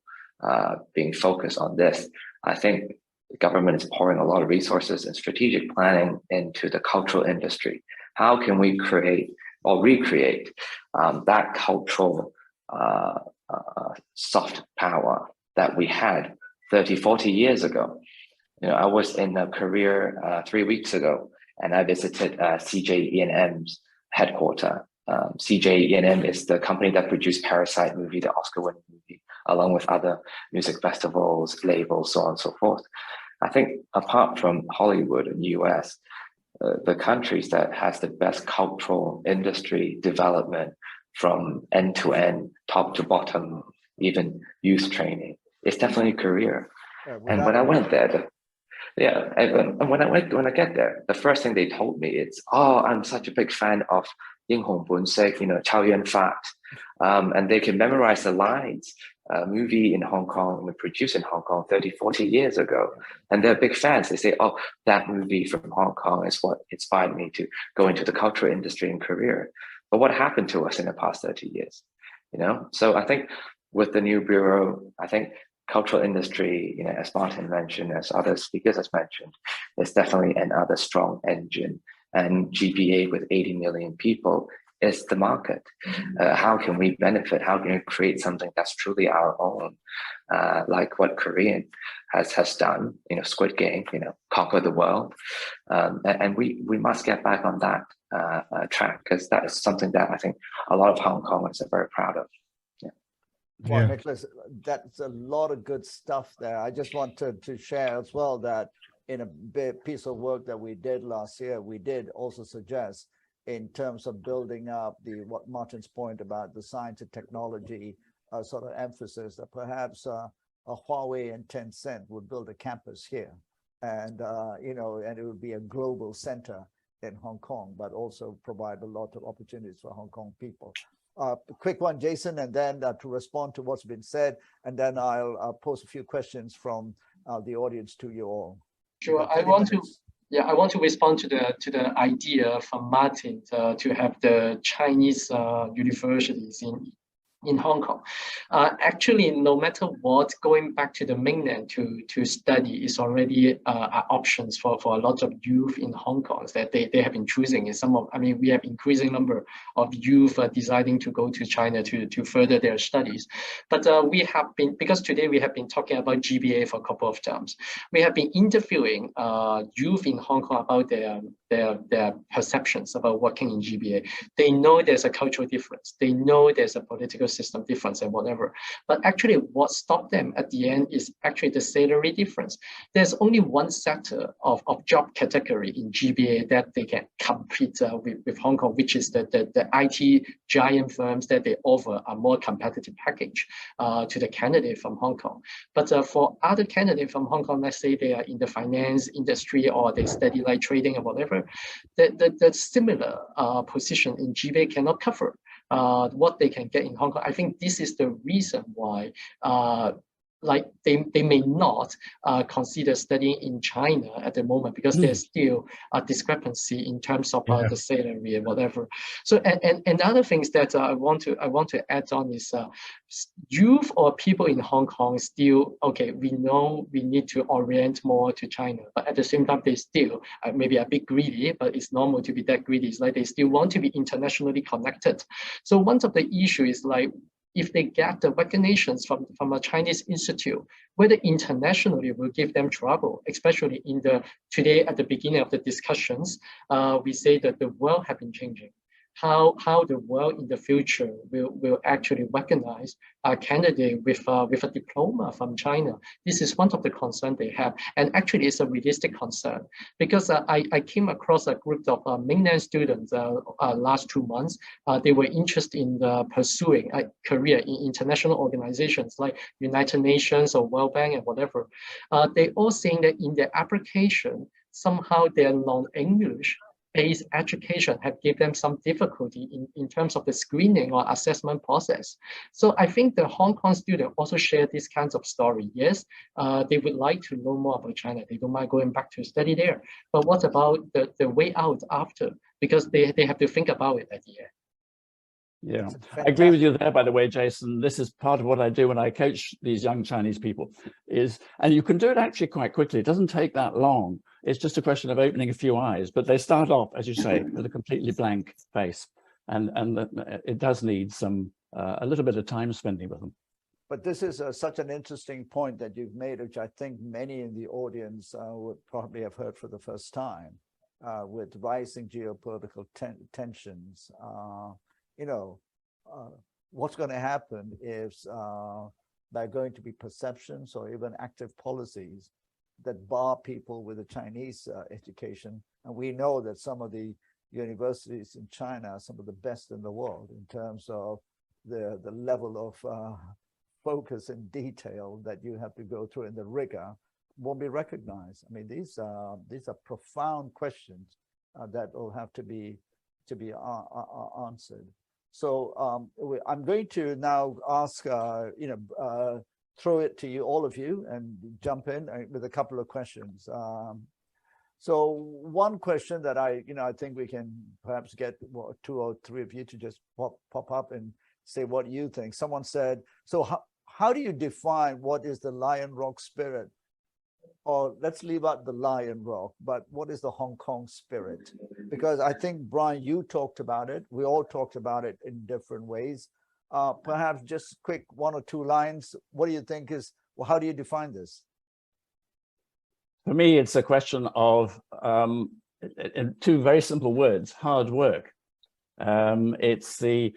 being focused on this. I think the government is pouring a lot of resources and strategic planning into the cultural industry. How can we create or recreate that cultural soft power that we had 30, 40 years ago? I was in Korea 3 weeks ago, and I visited CJ headquarters. CJ is the company that produced Parasite movie, the Oscar-winning movie, along with other music festivals, labels, so on and so forth. I think apart from Hollywood and US, the countries that has the best cultural industry development from end to end, top to bottom, even youth training, it's definitely Korea. And when I went there, and when I get there, the first thing they told me is, "Oh, I'm such a big fan of 英雄本色, 超人法, and they can memorize the lines. Movie in Hong Kong, produced in Hong Kong 30, 40 years ago, and they're big fans. They say, "Oh, that movie from Hong Kong is what inspired me to go into the cultural industry in Korea." But what happened to us in the past 30 years? So I think with the new bureau, I think cultural industry, as Martin mentioned, as other speakers has mentioned, is definitely another strong engine. And GBA with 80 million people is the market. How can we benefit? How can we create something that's truly our own, like what Korean has done, Squid Game, conquer the world. And we must get back on that track, because that is something that I think a lot of Hong Kongers are very proud of. Well, Nicholas, that's a lot of good stuff there. I just wanted to share as well that in a big piece of work that we did last year, we did also suggest in terms of building up what Martin's point about the science and technology sort of emphasis, that perhaps a Huawei and Tencent would build a campus here, and and it would be a global center in Hong Kong, but also provide a lot of opportunities for Hong Kong people. Quick one, Jason, and then to respond to what's been said, and then I'll pose a few questions from the audience to you all. Sure, I want to respond to the idea from Martin to have the Chinese universities in Hong Kong. Actually, no matter what, going back to the mainland to study is already options for a lot of youth in Hong Kong that they have been choosing. We have increasing number of youth deciding to go to China to further their studies. But we have been, because today we have been talking about GBA for a couple of times, we have been interviewing youth in Hong Kong about their perceptions about working in GBA. They know there's a cultural difference. They know there's a political system difference and whatever. But actually what stopped them at the end is actually the salary difference. There's only one sector of job category in GBA that they can compete with Hong Kong, which is the IT giant firms that they offer a more competitive package to the candidate from Hong Kong. But for other candidates from Hong Kong, let's say they are in the finance industry or they study like trading or whatever, the similar position in GBA cannot cover what they can get in Hong Kong. I think this is the reason why they may not consider studying in China at the moment, because there's still a discrepancy in terms of the salary and whatever. So and other things that I want to add on is youth or people in Hong Kong still, okay, we know we need to orient more to China, but at the same time they still maybe a bit greedy, but it's normal to be that greedy. It's like they still want to be internationally connected. So one of the issues is like, if they get the recognitions from a Chinese institute, whether internationally will give them trouble, especially today at the beginning of the discussions, we say that the world have been changing. How the world in the future will actually recognize a candidate with a diploma from China. This is one of the concerns they have, and actually it's a realistic concern, because I came across a group of mainland students last 2 months. They were interested in pursuing a career in international organizations like United Nations or World Bank and whatever. They all saying that in their application, somehow their non-English based education have given them some difficulty in terms of the screening or assessment process. So I think the Hong Kong student also share this kinds of story. Yes, they would like to know more about China. They don't mind going back to study there. But what about the way out after? Because they have to think about it at the end. Yeah, I agree with you there, by the way, Jason. This is part of what I do when I coach these young Chinese people and you can do it actually quite quickly. It doesn't take that long. It's just a question of opening a few eyes, but they start off, as you say, with a completely blank face. And it does need a little bit of time spending with them. But this is such an interesting point that you've made, which I think many in the audience would probably have heard for the first time, with rising geopolitical tensions. What's going to happen if there are going to be perceptions or even active policies that bar people with a Chinese education. And we know that some of the universities in China are some of the best in the world in terms of the level of focus and detail that you have to go through, and the rigor won't be recognized. I mean, these are profound questions that will have to be answered. So I'm going to now ask, throw it to you, all of you, and jump in with a couple of questions. So one question that I think we can perhaps get 2 or 3 of you to just pop up and say what you think. Someone said, so how do you define what is the Lion Rock spirit? Or let's leave out the Lion Rock, but what is the Hong Kong spirit? Because I think, Brian, you talked about it. We all talked about it in different ways. Perhaps just quick 1 or 2 lines. What do you think how do you define this? For me, it's a question of, in 2 very simple words, hard work. It's the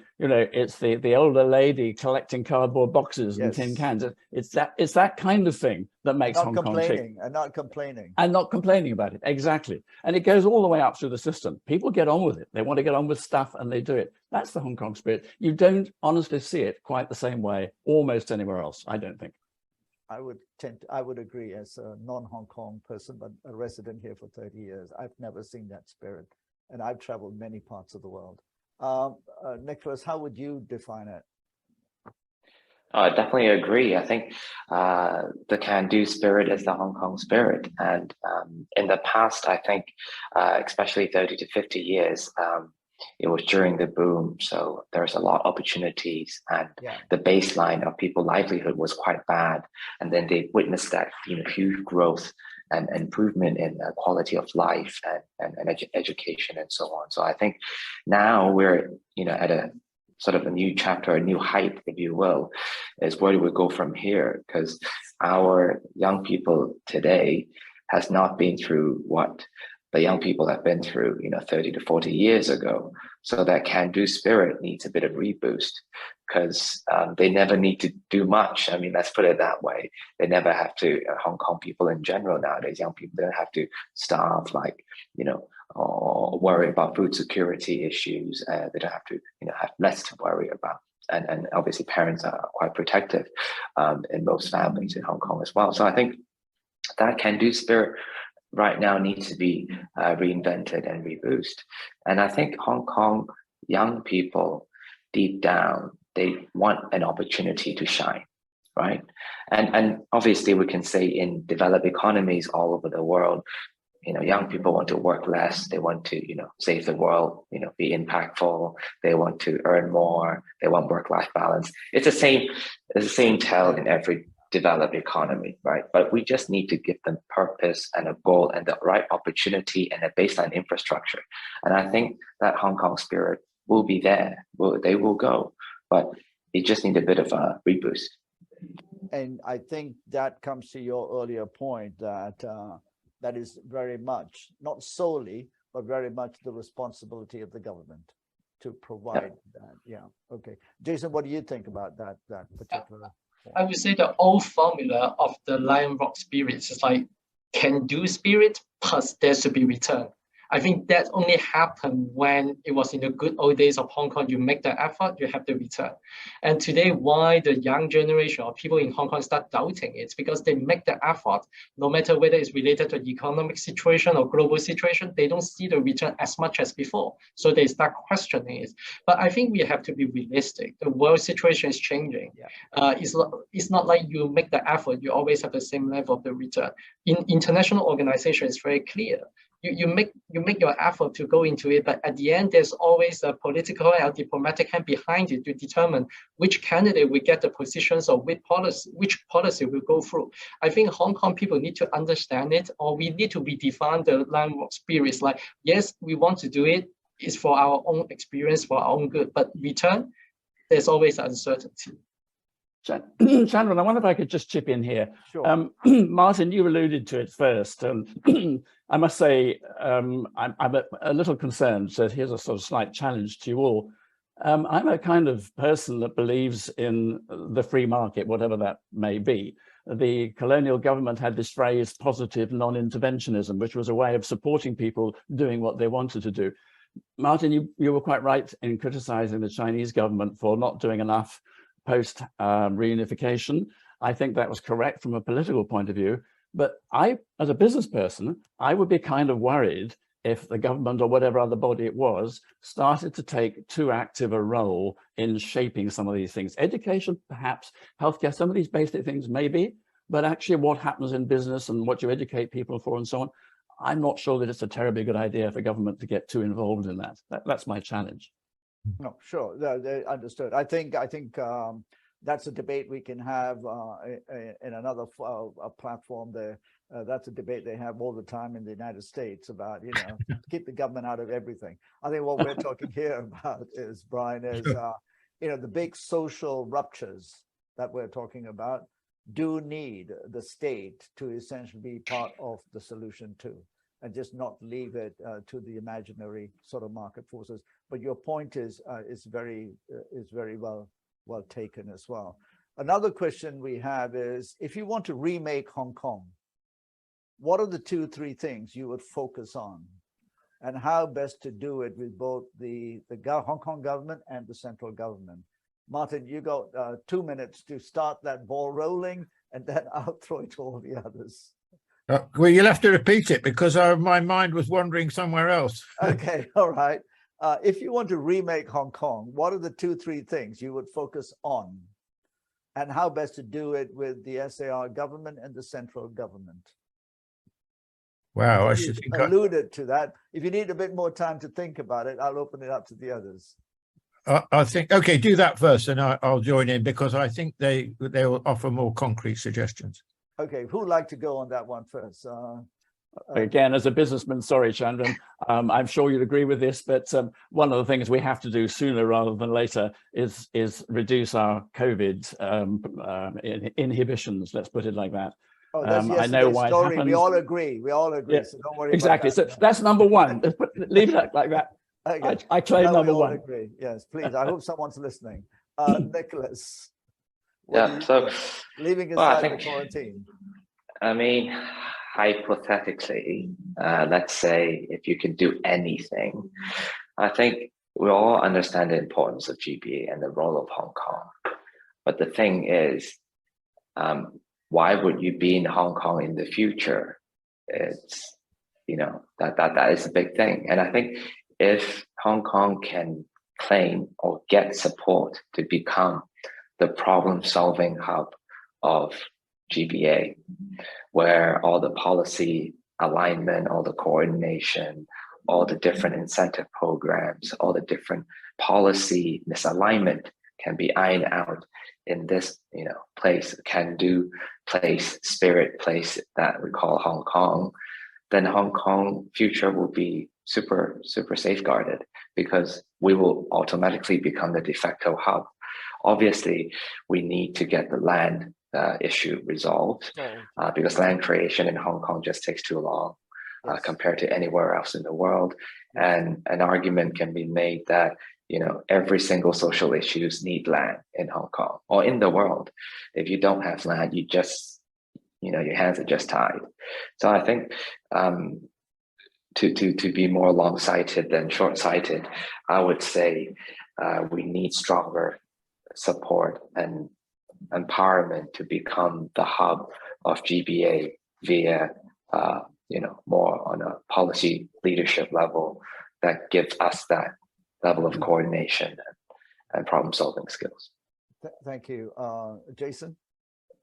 older lady collecting cardboard boxes and tin cans. It's that kind of thing that makes Hong Kong tick. And not complaining. And not complaining about it, exactly. And it goes all the way up through the system. People get on with it. They want to get on with stuff and they do it. That's the Hong Kong spirit. You don't honestly see it quite the same way almost anywhere else, I don't think. I would agree, as a non-Hong Kong person, but a resident here for 30 years. I've never seen that spirit, and I've traveled many parts of the world. Nicolas, how would you define it? I definitely agree. I think the can-do spirit is the Hong Kong spirit. And in the past, I think, especially 30 to 50 years, it was during the boom. So there's a lot of opportunities, and the baseline of people's livelihood was quite bad. And then they witnessed that huge growth and improvement in quality of life and education and so on. So I think now we're at a sort of a new chapter, a new height, if you will, is where do we go from here? Because our young people today has not been through what the young people have been through 30 to 40 years ago. So that can-do spirit needs a bit of reboost, because they never need to do much. I mean, let's put it that way. They never have to, Hong Kong people in general nowadays, young people don't have to starve, or worry about food security issues. They don't have to, have less to worry about. And obviously parents are quite protective in most families in Hong Kong as well. So I think that can-do spirit right now needs to be reinvented and reboosted. And I think Hong Kong young people, deep down, they want an opportunity to shine, right? And obviously we can say in developed economies all over the world, young people want to work less. They want to, save the world, be impactful. They want to earn more. They want work-life balance. It's the same tale in every developed economy, right? But we just need to give them purpose and a goal and the right opportunity and a baseline infrastructure. And I think that Hong Kong spirit will be there. They will go. But it just needs a bit of a reboost. And I think that comes to your earlier point that that is very much, not solely, but very much the responsibility of the government to provide that. Yeah. Okay. Jason, what do you think about that particular point? I would say the old formula of the Lion Rock spirits is like can do spirit plus there should be return. I think that only happened when it was in the good old days of Hong Kong. You make the effort, you have the return. And today, why the young generation or people in Hong Kong start doubting it? It's because they make the effort, no matter whether it's related to the economic situation or global situation, they don't see the return as much as before. So they start questioning it. But I think we have to be realistic. The world situation is changing. Yeah. It's not like you make the effort, you always have the same level of the return. In international organizations, it's very clear. You make your effort to go into it, but at the end, there's always a political and diplomatic hand behind it to determine which candidate will get the positions or which policy will go through. I think Hong Kong people need to understand it, or we need to redefine the Lion Rock spirits. Like, yes, we want to do it. It's for our own experience, for our own good, but return, there's always uncertainty. Chandran, I wonder if I could just chip in here. Sure. Martin, you alluded to it first. I must say, I'm a little concerned. So here's a sort of slight challenge to you all. I'm a kind of person that believes in the free market, whatever that may be. The colonial government had this phrase, positive non-interventionism, which was a way of supporting people doing what they wanted to do. Martin, you were quite right in criticizing the Chinese government for not doing enough post reunification. I think that was correct from a political point of view. But I, as a business person, I would be kind of worried if the government or whatever other body it was started to take too active a role in shaping some of these things. Education, perhaps, healthcare, some of these basic things maybe, but actually what happens in business and what you educate people for and so on, I'm not sure that it's a terribly good idea for government to get too involved in that. That's my challenge. No, sure. Understood. I think that's a debate we can have in another platform there. That's a debate they have all the time in the United States about, keep the government out of everything. I think what we're talking here about is, Brian, is, the big social ruptures that we're talking about do need the state to essentially be part of the solution too, and just not leave it to the imaginary sort of market forces. But your point is very well taken as well. Another question we have is, if you want to remake Hong Kong, what are the 2-3 things you would focus on, and how best to do it with both the Hong Kong government and the central government? Martin, you got 2 minutes to start that ball rolling, and then I'll throw it to all the others. Well, you'll have to repeat it because my mind was wandering somewhere else. Okay, all right. If you want to remake Hong Kong, what are the 2-3 things you would focus on, and how best to do it with the SAR government and the central government? Wow, I should think alluded to that. If you need a bit more time to think about it, I'll open it up to the others. I think, okay, do that first and I'll join in, because I think they will offer more concrete suggestions. Okay, who'd like to go on that one first? Again, as a businessman, sorry, Chandran, I'm sure you'd agree with this, but one of the things we have to do sooner rather than later is reduce our COVID inhibitions, let's put it like that. Oh, that's I know why story. it happens. We all agree. Yeah. So don't worry exactly. about that. So that's number one. Leave it like that. Okay. I claim number one. Agree. Yes, please. I hope someone's listening. Nicholas. Yeah. So leaving aside the quarantine. I mean, hypothetically, let's say if you can do anything, I think we all understand the importance of GBA and the role of Hong Kong. But the thing is, why would you be in Hong Kong in the future? It's, that is a big thing. And I think if Hong Kong can claim or get support to become the problem-solving hub of GBA, where all the policy alignment, all the coordination, all the different incentive programs, all the different policy misalignment can be ironed out in this, can-do place, spirit place that we call Hong Kong, then Hong Kong future will be super, super safeguarded, because we will automatically become the de facto hub Obviously, we need to get the land issue resolved because land creation in Hong Kong just takes too long compared to anywhere else in the world. And an argument can be made that, you know, every single social issues need land in Hong Kong or in the world. If you don't have land, you just, you know, your hands are just tied. So I think to be more long-sighted than short-sighted, I would say we need stronger support and empowerment to become the hub of GBA via, you know, more on a policy leadership level that gives us that level of coordination and problem-solving skills. Thank you. Jason?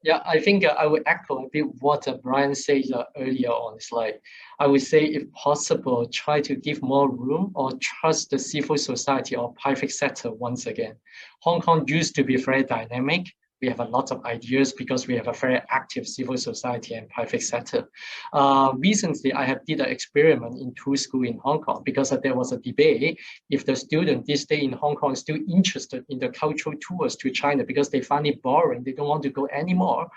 Yeah, I think I would echo a bit what Brian said earlier on. It's like, I would say, if possible, try to give more room or trust the civil society or private sector once again. Hong Kong used to be very dynamic. We have a lot of ideas because we have a very active civil society and private sector. Recently, I have did an experiment in 2 schools in Hong Kong because there was a debate if the student this day in Hong Kong is still interested in the cultural tours to China because they find it boring, they don't want to go anymore.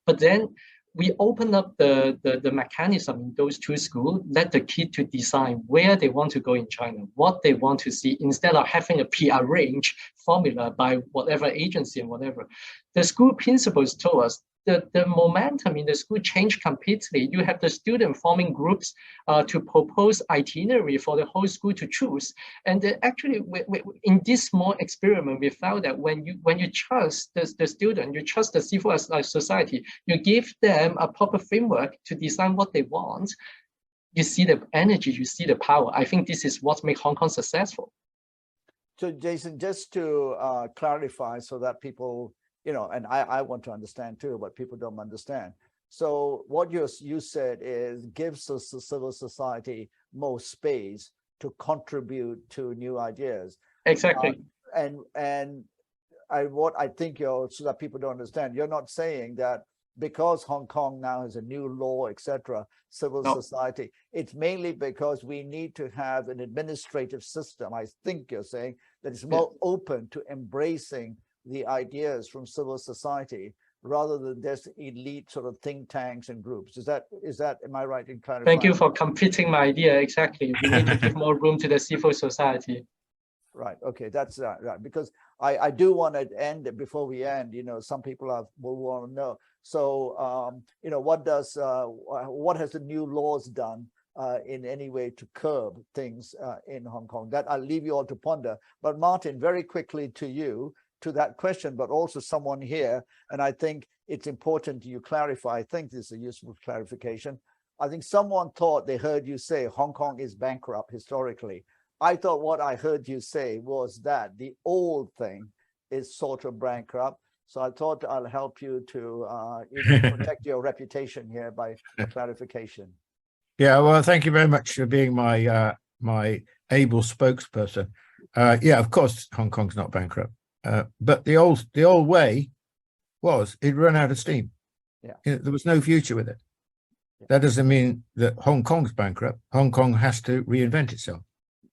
But then we open up the mechanism in those 2 schools, let the kid to decide where they want to go in China, what they want to see, instead of having a prearranged formula by whatever agency and whatever. The school principals told us the momentum in the school changed completely. You have the student forming groups to propose itinerary for the whole school to choose. And actually, in this small experiment, we found that when you trust the student, you trust the civil society, you give them a proper framework to design what they want, you see the energy, you see the power. I think this is what makes Hong Kong successful. So Jason, just to clarify so that people, you know, and I want to understand too, but people don't understand. So what you said is gives us the civil society more space to contribute to new ideas. Exactly. What I think so that people don't understand, you're not saying that because Hong Kong now has a new law, etc., civil society, it's mainly because we need to have an administrative system. I think you're saying that it's more open to embracing the ideas from civil society rather than just elite sort of think tanks and groups. Is that, am I right in clarifying? Thank you for completing my idea. Exactly. We need to give more room to the civil society. Right. Okay. That's right. Because I do want to end it before we end. You know, some people will want to know. So, you know, what has the new laws done in any way to curb things in Hong Kong? That I'll leave you all to ponder. But Martin, very quickly to you, to that question, but also someone here, and I think it's important you clarify. I think this is a useful clarification. I think someone thought they heard you say Hong Kong is bankrupt historically. I thought what I heard you say was that the old thing is sort of bankrupt. So I thought I'll help you to protect your reputation here by clarification. Yeah, well, thank you very much for being my my able spokesperson. Yeah, of course, Hong Kong's not bankrupt, but the old way was it ran out of steam. Yeah, you know, there was no future with it. Yeah. That doesn't mean that Hong Kong's bankrupt. Hong Kong has to reinvent itself.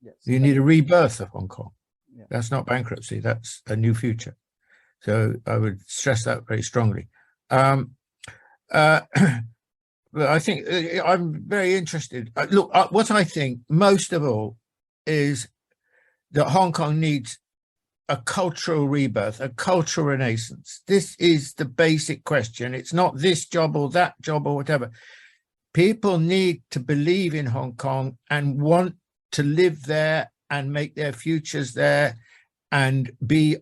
Yes. You need a rebirth of Hong Kong. Yeah. That's not bankruptcy. That's a new future. So I would stress that very strongly. But I think I'm very interested. Look, what I think most of all is that Hong Kong needs a cultural rebirth, a cultural renaissance. This is the basic question. It's not this job or that job or whatever. People need to believe in Hong Kong and want to live there and make their futures there and be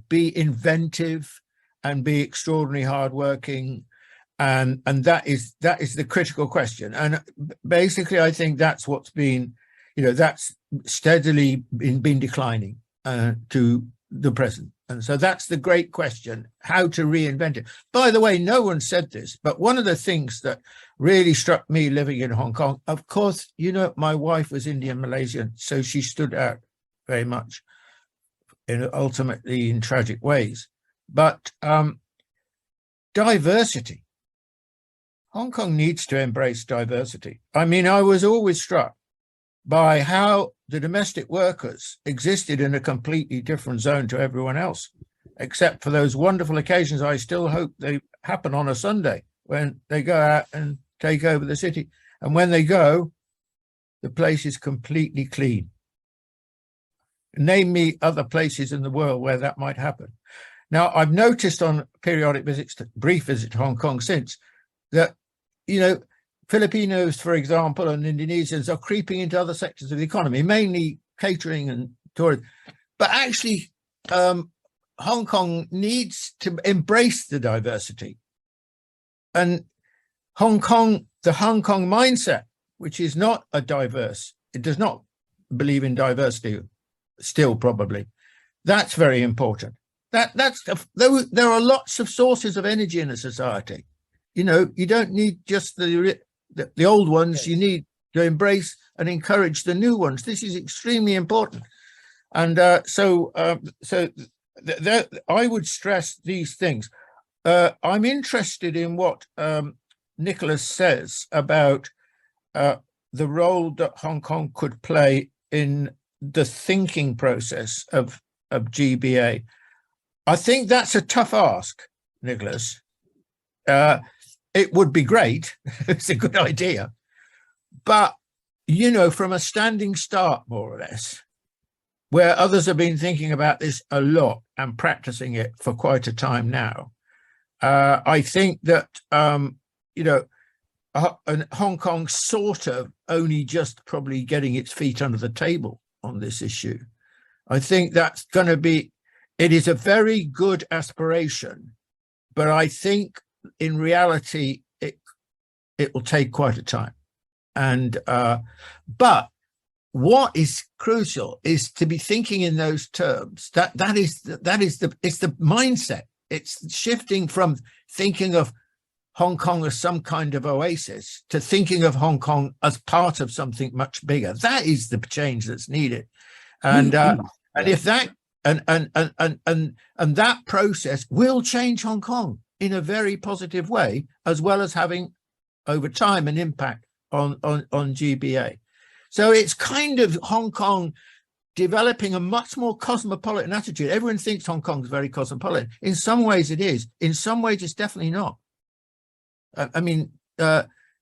inventive and be extraordinarily hardworking. And that is the critical question. And basically, I think that's what's been, you know, that's steadily been declining to the present. And so that's the great question, how to reinvent it. By the way, no one said this, but one of the things that really struck me living in Hong Kong, of course, you know, my wife was Indian Malaysian, so she stood out very much ultimately in tragic ways. But diversity. Hong Kong needs to embrace diversity. I mean, I was always struck by how the domestic workers existed in a completely different zone to everyone else. except for those wonderful occasions. I still hope they happen on a Sunday when they go out and take over the city. And when they go, the place is completely clean. Name me other places in the world where that might happen. Now, I've noticed on periodic visits, brief visits to Hong Kong since, that, you know, Filipinos, for example, and Indonesians are creeping into other sectors of the economy, mainly catering and tourism. But actually, Hong Kong needs to embrace the diversity. And the Hong Kong mindset, which is not a diverse, it does not believe in diversity, still probably. That's very important. There are lots of sources of energy in a society. You know, you don't need just the old ones. Yes. You need to embrace and encourage the new ones. This is extremely important. And so I would stress these things. I'm interested in what Nicolas says about the role that Hong Kong could play in the thinking process of GBA. I think that's a tough ask, Nicolas. It would be great. It's a good idea. But, you know, from a standing start, more or less, where others have been thinking about this a lot and practicing it for quite a time now, I think that, you know, Hong Kong sort of only just probably getting its feet under the table on this issue. I think that's going to be, it is a very good aspiration, but I think in reality, it will take quite a time. And, but what is crucial is to be thinking in those terms. It's the mindset. It's shifting from thinking of Hong Kong as some kind of oasis to thinking of Hong Kong as part of something much bigger. That is the change that's needed. And and if that and that process will change Hong Kong in a very positive way, as well as having over time an impact on GBA. So it's kind of Hong Kong developing a much more cosmopolitan attitude. Everyone thinks Hong Kong is very cosmopolitan. In some ways it is. In some ways it's definitely not. I mean,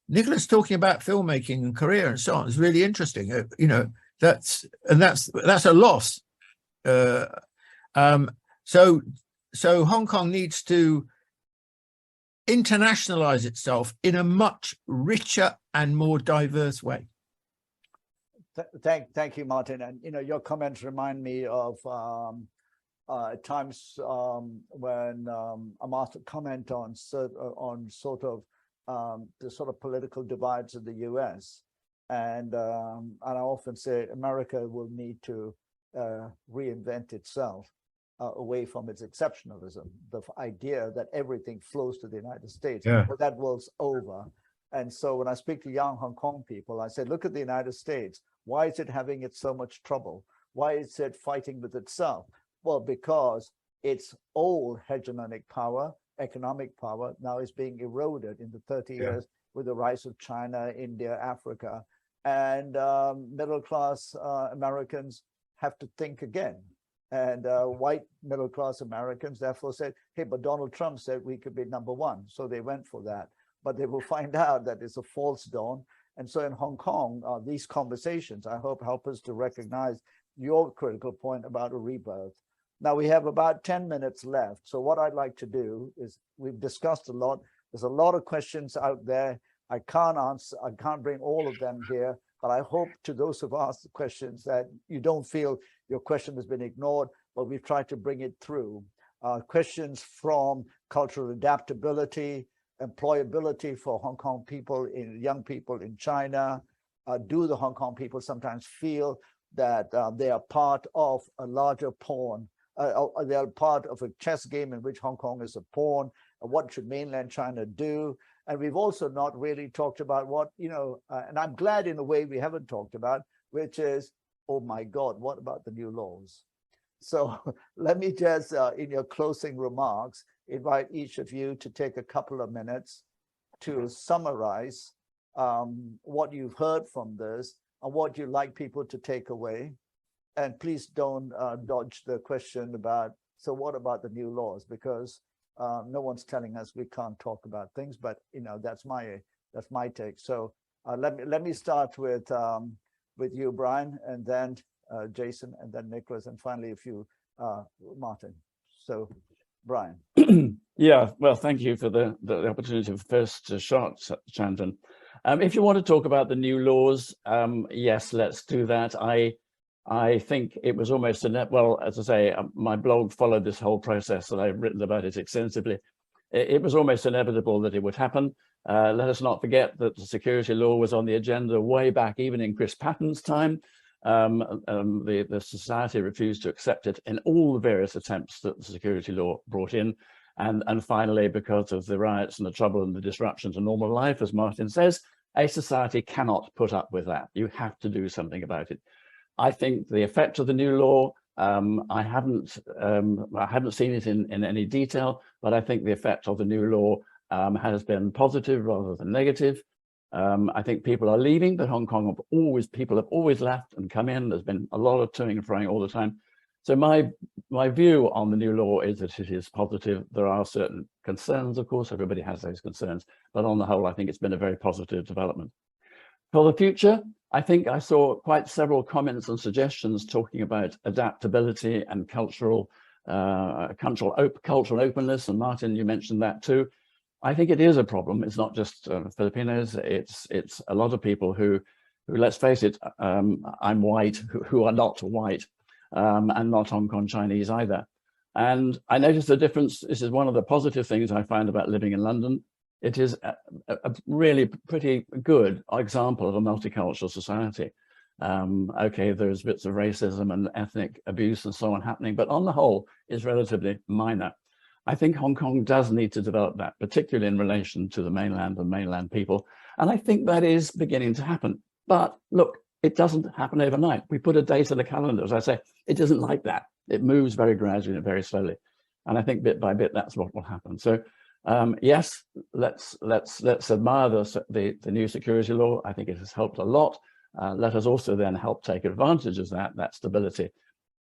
Nicolas talking about filmmaking and Korea and so on is really interesting. You know, that's a loss. So Hong Kong needs to internationalize itself in a much richer and more diverse way. Thank you, Martin. And you know, your comments remind me of times when I'm asked to comment on sort of the sort of political divides in the U.S. And I often say America will need to reinvent itself away from its exceptionalism, the idea that everything flows to the United States. Yeah. Well, that world's over. And so when I speak to young Hong Kong people, I say, look at the United States. Why is it having so much trouble? Why is it fighting with itself? Well, because its old hegemonic power, economic power, now is being eroded in the 30 years with the rise of China, India, Africa. And middle-class Americans have to think again. And white middle-class Americans therefore said, hey, but Donald Trump said we could be #1. So they went for that. But they will find out that it's a false dawn. And so in Hong Kong, these conversations, I hope, help us to recognize your critical point about a rebirth. Now we have about 10 minutes left. So what I'd like to do is, we've discussed a lot. There's a lot of questions out there. I can't answer, I can't bring all of them here, but I hope to those who've asked the questions that you don't feel your question has been ignored, but we've tried to bring it through. Questions from cultural adaptability, employability for Hong Kong people, young people in China. Do the Hong Kong people sometimes feel that they are part of a larger pawn? They are part of a chess game in which Hong Kong is a pawn. What should mainland China do? And we've also not really talked about what, you know, and I'm glad in a way we haven't talked about, which is, oh my God, what about the new laws? So let me just, in your closing remarks, invite each of you to take a couple of minutes to summarize what you've heard from this and what you'd like people to take away. And please don't dodge the question about so what about the new laws? Because no one's telling us we can't talk about things, but that's my take. So let me start with you, Brian, and then Jason, and then Nicholas, and finally Martin. So Brian. Yeah, well, thank you for the opportunity of first shot, Chandran. If you want to talk about the new laws, yes, let's do that. I think it was almost well, as I say, my blog followed this whole process, and I've written about it extensively. It was almost inevitable that it would happen. Let us not forget that the security law was on the agenda way back, even in Chris Patton's time. The society refused to accept it in all the various attempts that the security law brought in. And finally, because of the riots and the trouble and the disruption to normal life, as Martin says, a society cannot put up with that. You have to do something about it. I think the effect of the new law, I haven't seen it in any detail, but I think the effect of the new law has been positive rather than negative. I think people are leaving, but Hong Kong people have always left and come in. There's been a lot of toing and froing all the time. So my view on the new law is that it is positive. There are certain concerns, of course, everybody has those concerns, but on the whole, I think it's been a very positive development. For the future, I think I saw quite several comments and suggestions talking about adaptability and cultural openness. And Martin, you mentioned that too. I think it is a problem. It's not just Filipinos. It's a lot of people who let's face it, I'm white, who are not white, and not Hong Kong Chinese either. And I noticed the difference. This is one of the positive things I find about living in London. It is a really pretty good example of a multicultural society. Okay, there's bits of racism and ethnic abuse and so on happening, but on the whole, it's relatively minor. I think Hong Kong does need to develop that, particularly in relation to the mainland and mainland people. And I think that is beginning to happen. But look, it doesn't happen overnight. We put a date on the calendar, as I say, it isn't like that. It moves very gradually and very slowly. And I think bit by bit, that's what will happen. So yes, let's admire the new security law. I think it has helped a lot. Let us also then help take advantage of that stability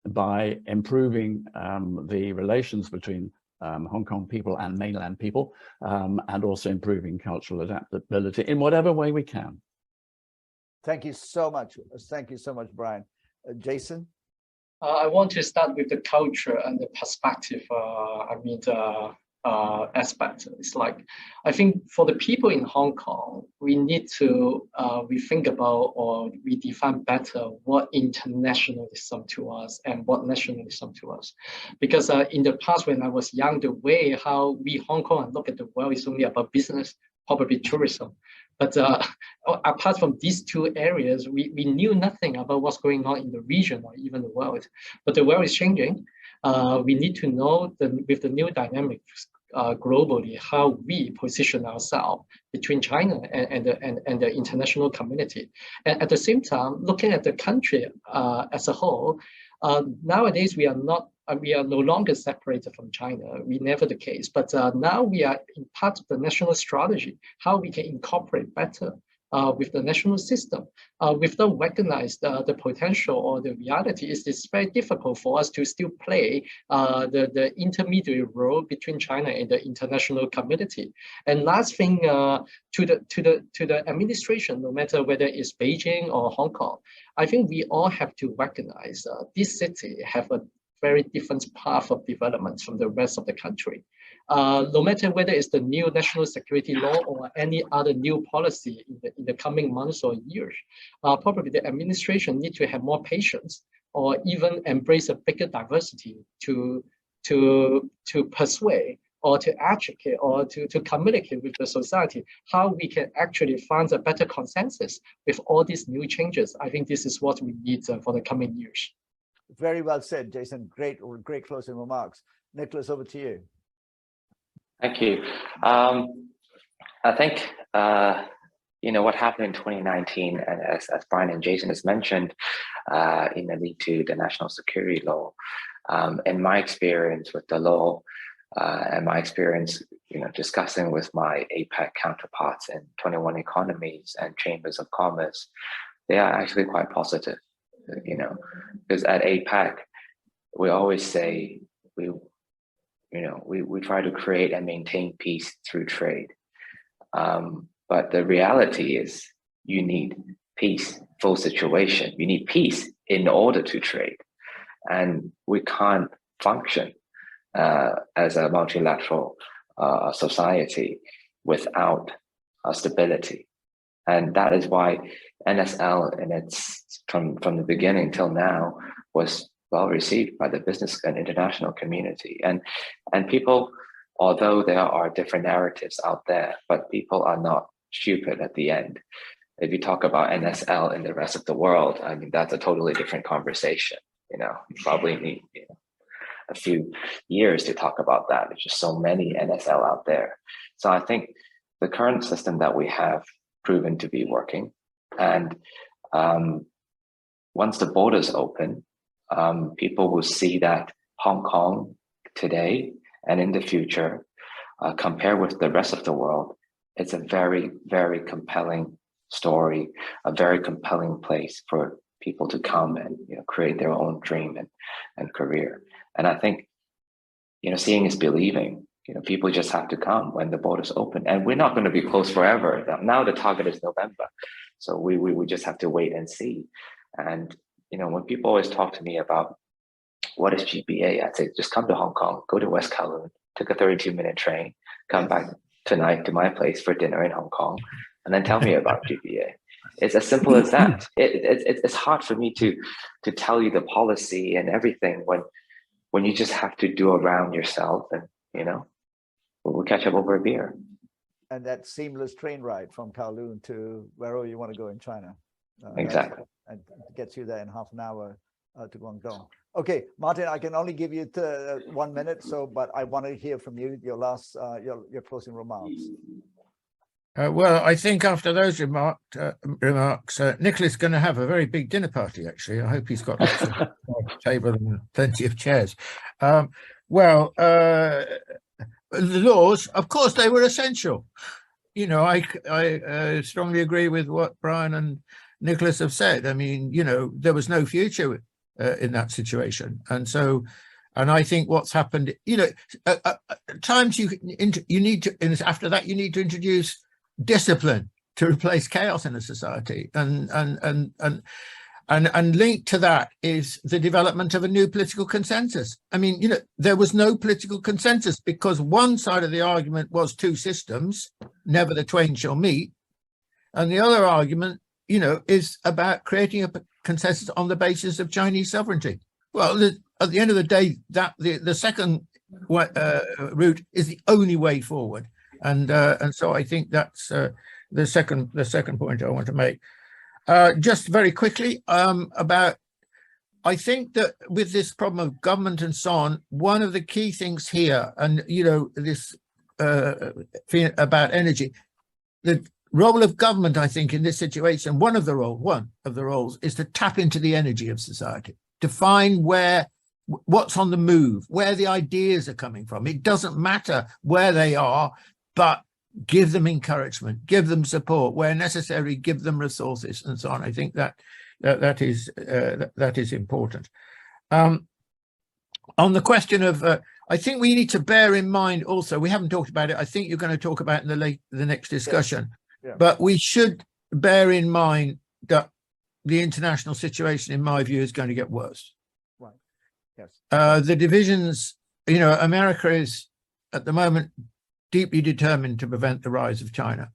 by improving the relations between Hong Kong people and mainland people, and also improving cultural adaptability in whatever way we can. Thank you so much. Thank you so much, Brian. Jason? I want to start with the culture and the perspective. Aspect. It's like, I think for the people in Hong Kong, we need to rethink about or redefine better what internationalism to us and what nationalism to us. Because in the past, when I was young, the way how we Hong Kong look at the world is only about business, probably tourism. But apart from these two areas, we knew nothing about what's going on in the region or even the world. But the world is changing. We need to know with the new dynamics globally how we position ourselves between China and the international community. And at the same time, looking at the country as a whole, nowadays we are no longer separated from China. We never the case, but now we are in part of the national strategy, how we can incorporate better with the national system. Without recognize the potential or the reality, it's very difficult for us to still play the intermediary role between China and the international community. And last thing, to the administration, no matter whether it's Beijing or Hong Kong, I think we all have to recognize this city have a very different path of development from the rest of the country. No matter whether it's the new national security law or any other new policy in the coming months or years, probably the administration need to have more patience or even embrace a bigger diversity to persuade or to educate or to communicate with the society how we can actually find a better consensus with all these new changes. I think this is what we need for the coming years. Very well said, Jason. Great closing remarks. Nicholas, over to you. Thank you. I think what happened in 2019, and as Brian and Jason has mentioned, lead to the national security law. In my experience with the law, and my experience, discussing with my APEC counterparts in 21 economies and chambers of commerce, they are actually quite positive. Because at APEC, we always say we try to create and maintain peace through trade. But the reality is you need peaceful situation. You need peace in order to trade. And we can't function as a multilateral society without stability. And that is why NSL, and it's from the beginning till now, was well received by the business and international community. And people, although there are different narratives out there, but people are not stupid at the end. If you talk about NSL in the rest of the world, I mean, that's a totally different conversation. You probably need a few years to talk about that. There's just so many NSL out there. So I think the current system that we have proven to be working. And once the borders open, people will see that Hong Kong today and in the future, compared with the rest of the world, it's a very, very compelling story, a very compelling place for people to come and create their own dream and career. And I think seeing is believing. People just have to come when the borders open, and we're not going to be closed forever. Now the target is November, so we just have to wait and see. And when people always talk to me about what is GBA, I'd say just come to Hong Kong, go to West Kowloon, take a 32-minute train, come back tonight to my place for dinner in Hong Kong, and then tell me about GBA. It's as simple as that. It's hard for me to tell you the policy and everything when you just have to do around yourself, and we'll catch up over a beer. And that seamless train ride from Kowloon to wherever you want to go in China. Exactly. And gets you there in half an hour to Guangdong. Okay, Martin, I can only give you 1 minute, but I want to hear from you, your last, your closing remarks. Well, I think after those remarks, Nicolas is going to have a very big dinner party, actually. I hope he's got lots of table and plenty of chairs. The laws, of course, they were essential. I strongly agree with what Brian and Nicolas have said. I mean, there was no future in that situation. And I think what's happened, times you need to, after that, you need to introduce discipline to replace chaos in a society. And linked to that is the development of a new political consensus. I mean, there was no political consensus because one side of the argument was two systems, never the twain shall meet. And the other argument, is about creating a consensus on the basis of Chinese sovereignty. Well, at the end of the day, that the second route is the only way forward. And so I think that's the second point I want to make. Just very quickly I think that with this problem of government and so on, one of the key things here, and this about energy, the role of government, I think, in this situation, one of the roles is to tap into the energy of society, to find what's on the move, where the ideas are coming from. It doesn't matter where they are, but give them encouragement, give them support where necessary, give them resources and so on. I think that is important. On the question of, I think we need to bear in mind also, we haven't talked about it. I think you're going to talk about it in the next discussion, yes. Yeah. But we should bear in mind that the international situation, in my view, is going to get worse. Right. Yes. The divisions, America is at the moment deeply determined to prevent the rise of China.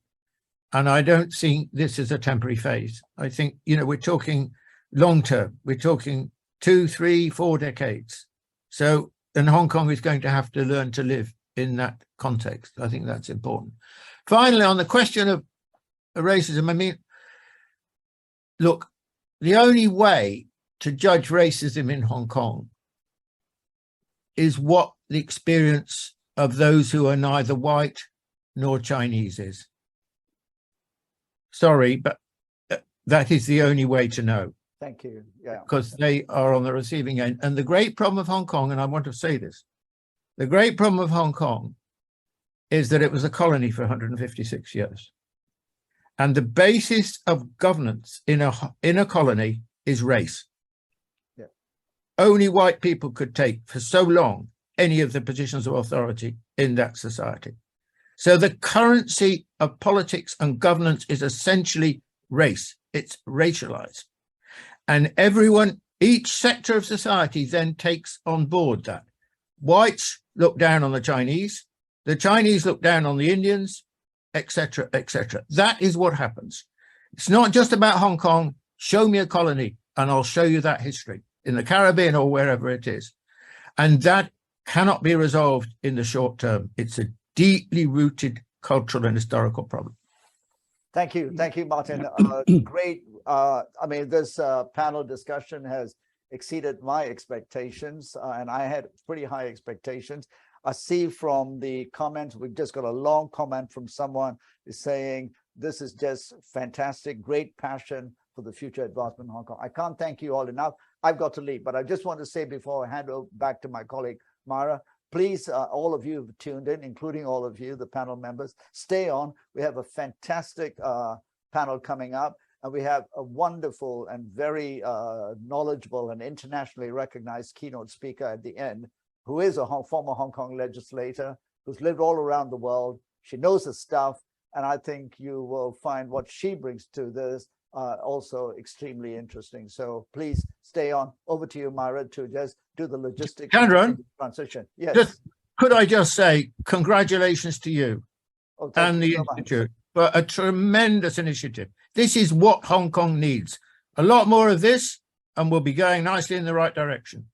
And I don't think this is a temporary phase. I think, we're talking long term. We're talking 2, 3, 4 decades. So, and Hong Kong is going to have to learn to live in that context. I think that's important. Finally, on the question of racism, I mean, look, the only way to judge racism in Hong Kong is what the experience of those who are neither white nor Chinese is. Sorry, but that is the only way to know. Thank you. Yeah. Because they are on the receiving end. And the great problem of Hong Kong, and I want to say this, the great problem of Hong Kong is that it was a colony for 156 years. And the basis of governance in a colony is race. Yeah. Only white people could take for so long any of the positions of authority in that society. So the currency of politics and governance is essentially race. It's racialized. And everyone, each sector of society then takes on board that. Whites look down on the Chinese look down on the Indians, etc., etc. That is what happens. It's not just about Hong Kong. Show me a colony and I'll show you that history in the Caribbean or wherever it is. And that cannot be resolved in the short term. It's a deeply rooted cultural and historical problem. Thank you, Martin. Great. I mean, this panel discussion has exceeded my expectations, and I had pretty high expectations. I see from the comments, we've just got a long comment from someone is saying, this is just fantastic, great passion for the future advancement in Hong Kong. I can't thank you all enough. I've got to leave, but I just want to say before I hand over back to my colleague, Myra, please, all of you who've tuned in, including all of you, the panel members, stay on. We have a fantastic panel coming up, and we have a wonderful and very knowledgeable and internationally recognized keynote speaker at the end, who is a former Hong Kong legislator, who's lived all around the world. She knows her stuff, and I think you will find what she brings to this also extremely interesting. So please stay on. Over to you, Myra, to just do the logistics transition. Yes. Could I just say congratulations to you and the Institute for a tremendous initiative. This is what Hong Kong needs. A lot more of this, and we'll be going nicely in the right direction.